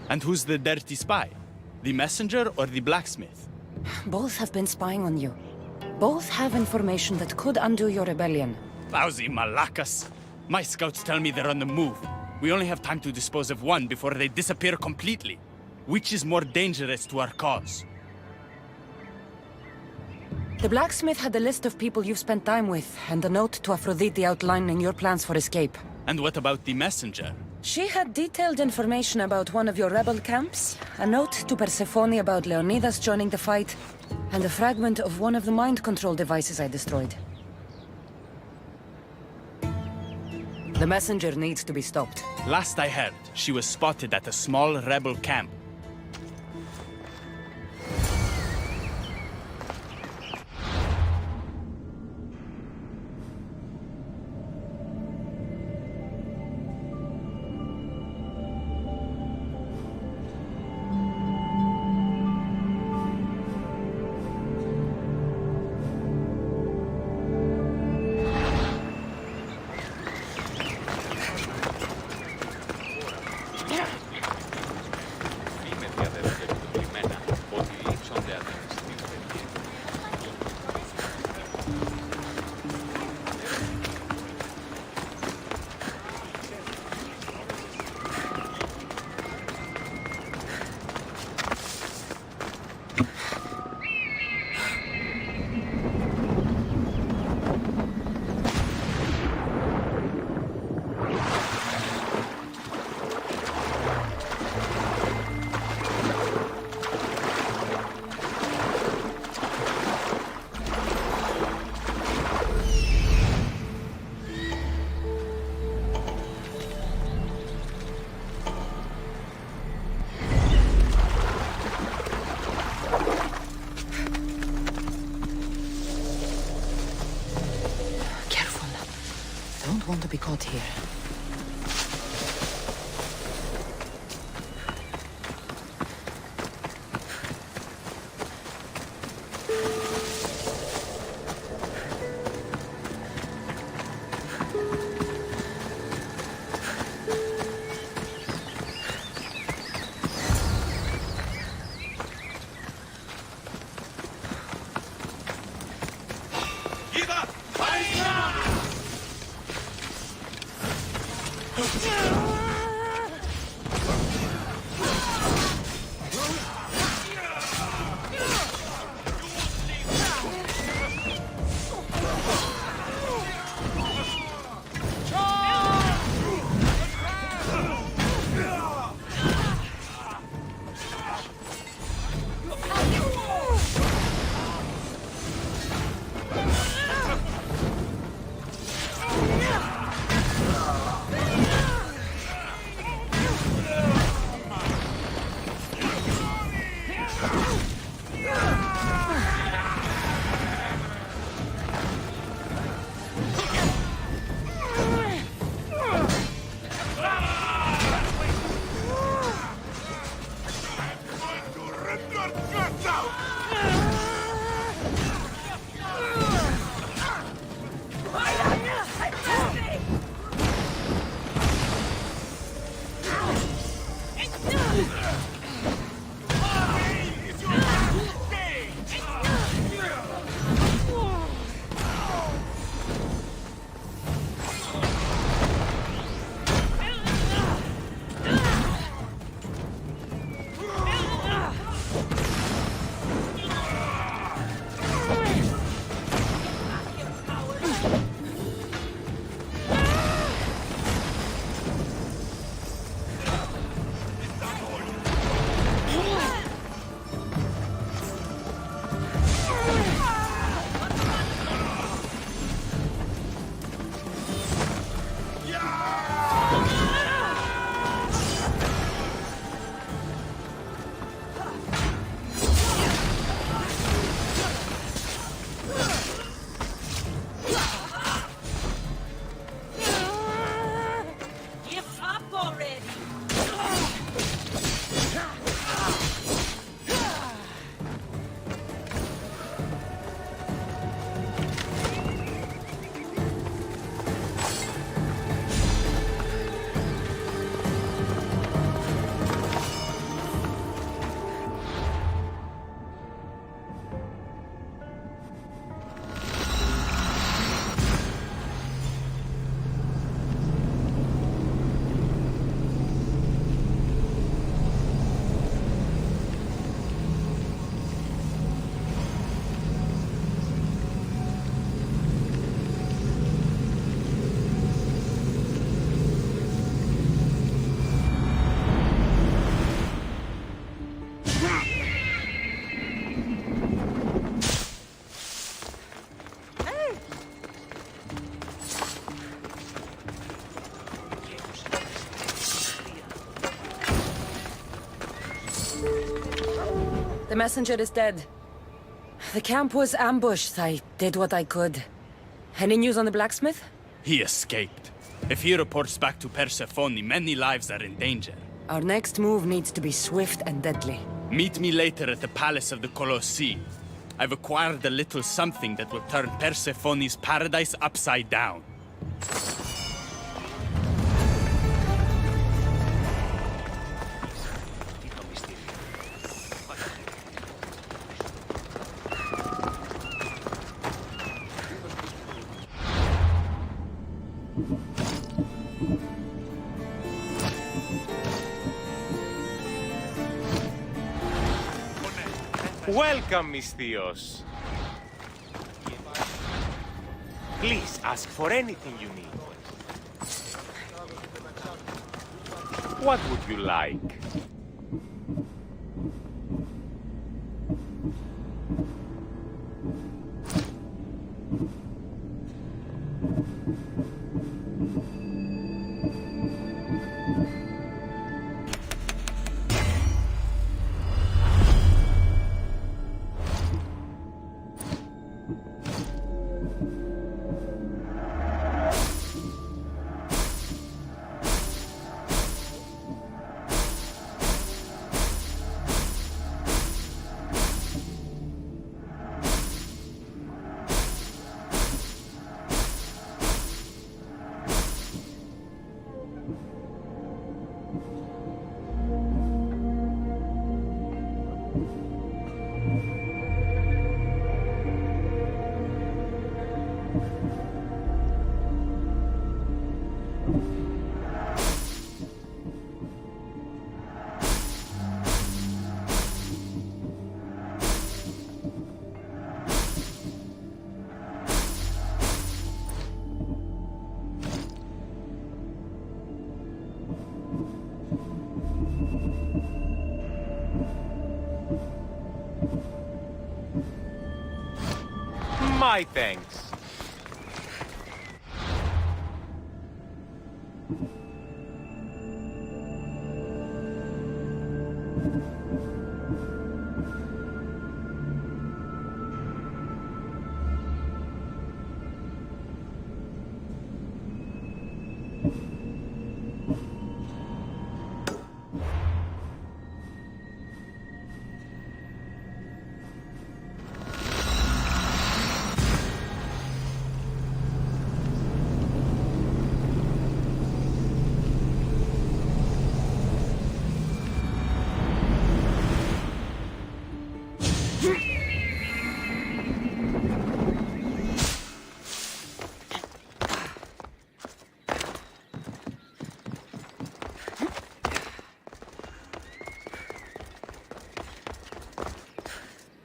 And who's the dirty spy? The messenger or the blacksmith? Both have been spying on you. Both have information that could undo your rebellion. Lousy malacas. My scouts tell me they're on the move. We only have time to dispose of one before they disappear completely. Which is more dangerous to our cause? The blacksmith had a list of people you've spent time with, and a note to Aphrodite outlining your plans for escape. And what about the messenger? She had detailed information about one of your rebel camps, a note to Persephone about Leonidas joining the fight, and a fragment of one of the mind control devices I destroyed. The messenger needs to be stopped. Last I heard, she was spotted at a small rebel camp. to be caught here. The messenger is dead. The camp was ambushed. I did what I could. Any news on the blacksmith? He escaped. If he reports back to Persephone, many lives are in danger. Our next move needs to be swift and deadly. Meet me later at the Palace of the Colosseum. I've acquired a little something that will turn Persephone's paradise upside down. Welcome, Misthios. Please ask for anything you need. What would you like? My thanks.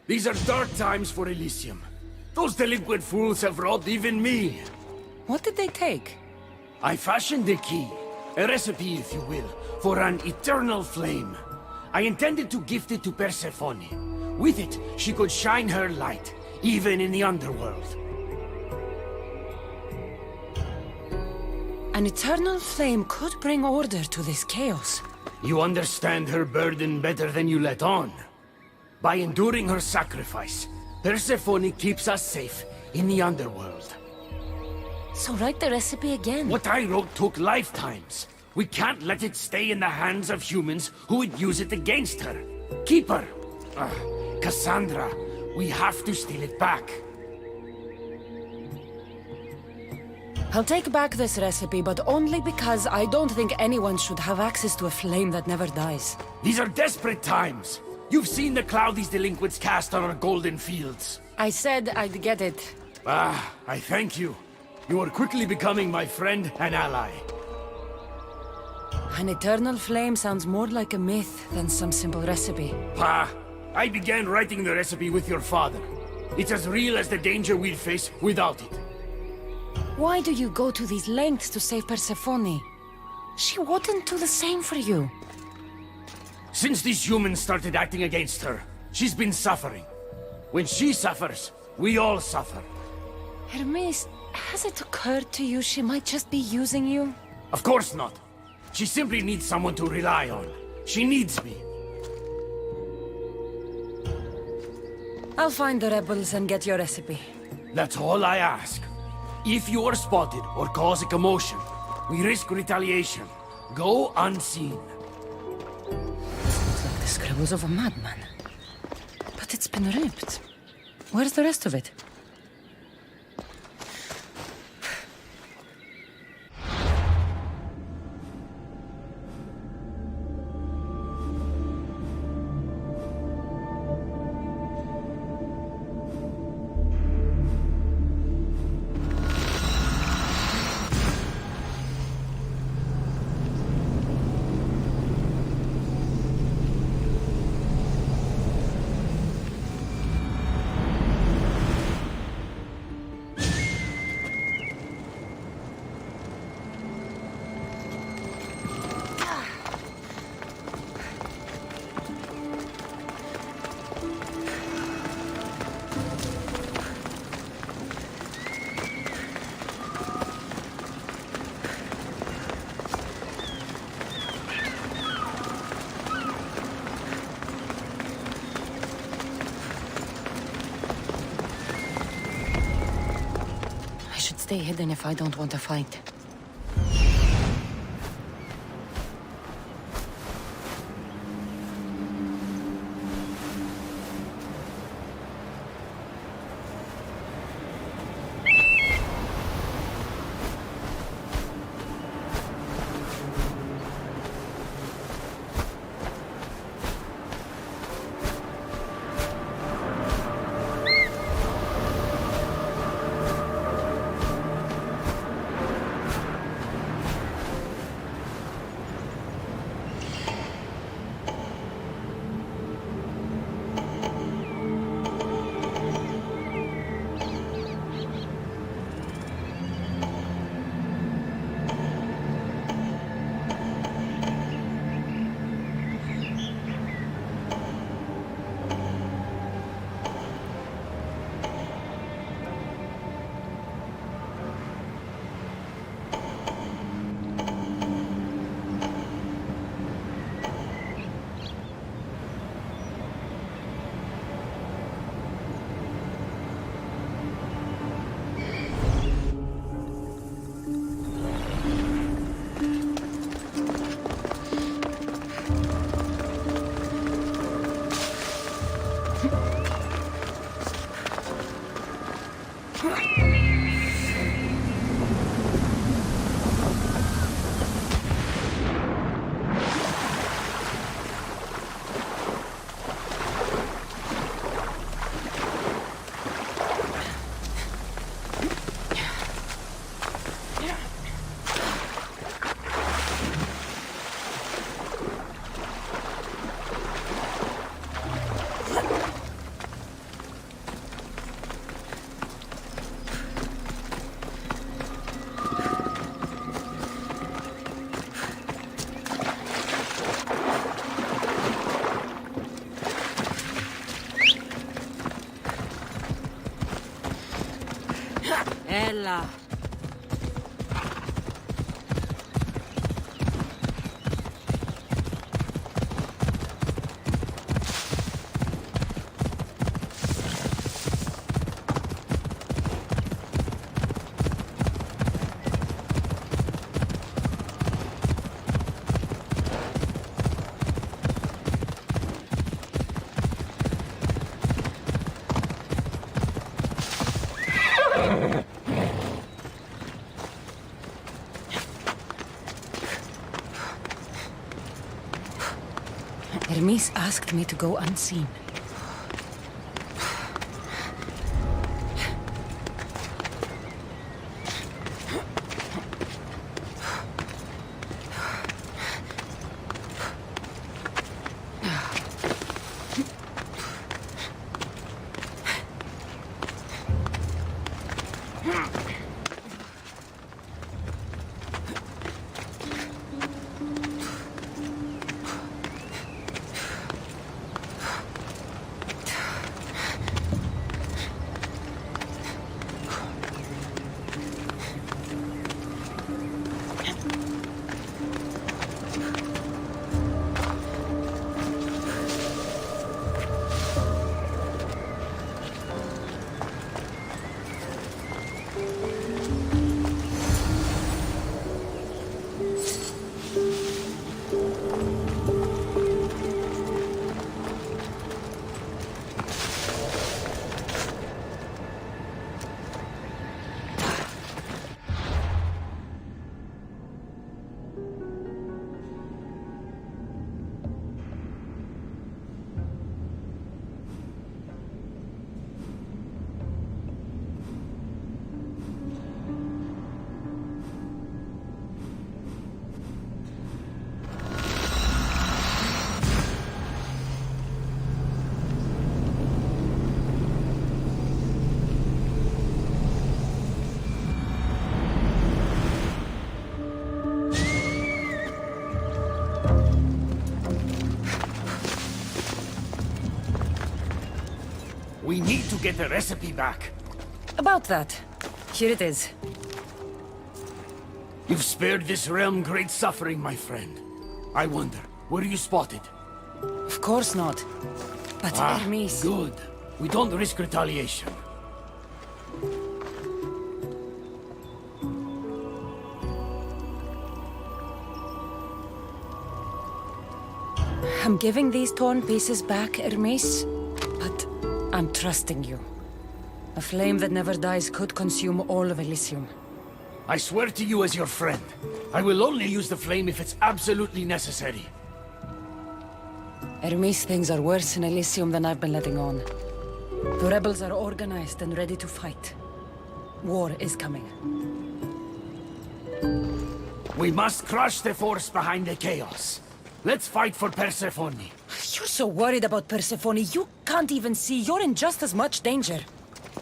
These are dark times for Elysium. Those delinquent fools have robbed even me. What did they take? I fashioned a key, a recipe if you will, for an eternal flame. I intended to gift it to Persephone. With it, she could shine her light, even in the underworld. An eternal flame could bring order to this chaos. You understand her burden better than you let on. By enduring her sacrifice, Persephone keeps us safe in the underworld. So write the recipe again. What I wrote took lifetimes. We can't let it stay in the hands of humans who would use it against her. Keep her. Cassandra, we have to steal it back. I'll take back this recipe, but only because I don't think anyone should have access to a flame that never dies. These are desperate times. You've seen the cloud these delinquents cast on our golden fields. I said I'd get it. I thank you. You are quickly becoming my friend and ally. An eternal flame sounds more like a myth than some simple recipe. I began writing the recipe with your father. It's as real as the danger we'd face without it. Why do you go to these lengths to save Persephone? She wouldn't do the same for you. Since these humans started acting against her, she's been suffering. When she suffers, we all suffer. Hermes, has it occurred to you she might just be using you? Of course not. She simply needs someone to rely on. She needs me. I'll find the rebels and get your recipe. That's all I ask. If you are spotted or cause a commotion, we risk retaliation. Go unseen. Sounds like the scribbles of a madman. But it's been ripped. Where's the rest of it? Stay hidden if I don't want to fight. Ella. Hermes asked me to go unseen. We need to get the recipe back. About that. Here it is. You've spared this realm great suffering, my friend. I wonder, were you spotted? Of course not. But Hermes... Good. We don't risk retaliation. I'm giving these torn pieces back, Hermes. But I'm trusting you. A flame that never dies could consume all of Elysium. I swear to you as your friend, I will only use the flame if it's absolutely necessary. Hermes, things are worse in Elysium than I've been letting on. The rebels are organized and ready to fight. War is coming. We must crush the force behind the chaos. Let's fight for Persephone. You're so worried about Persephone, you can't even see you're in just as much danger.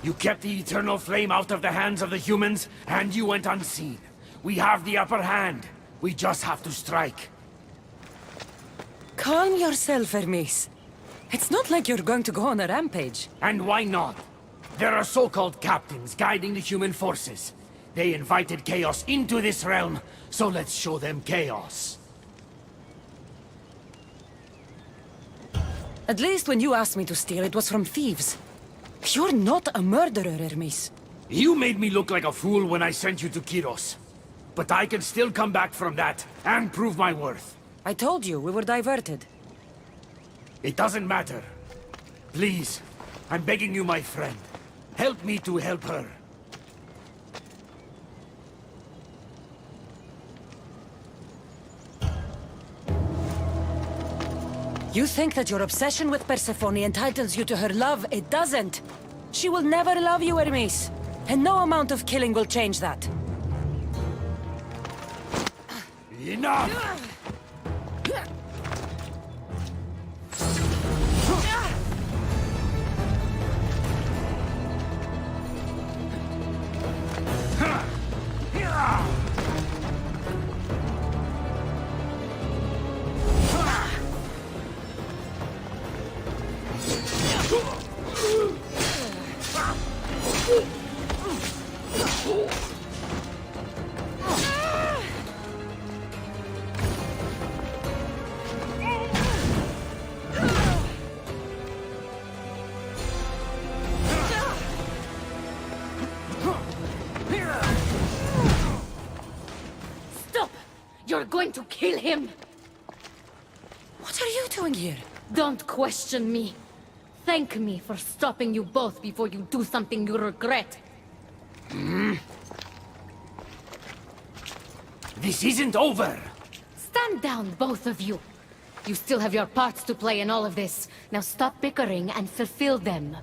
You kept the eternal flame out of the hands of the humans, and you went unseen. We have the upper hand. We just have to strike. Calm yourself, Hermes. It's not like you're going to go on a rampage. And why not? There are so-called captains guiding the human forces. They invited chaos into this realm, so let's show them chaos. At least when you asked me to steal, it was from thieves. You're not a murderer, Hermes. You made me look like a fool when I sent you to Kyros. But I can still come back from that, and prove my worth. I told you, we were diverted. It doesn't matter. Please, I'm begging you, my friend. Help me to help her. You think that your obsession with Persephone entitles you to her love? It doesn't. She will never love you, Hermes. And no amount of killing will change that. Enough! Stop! You're going to kill him! What are you doing here? Don't question me. Thank me for stopping you both before you do something you regret. This isn't over! Stand down, both of you. You still have your parts to play in all of this. Now stop bickering and fulfill them.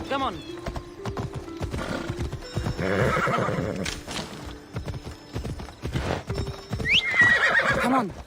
Come on. Come on.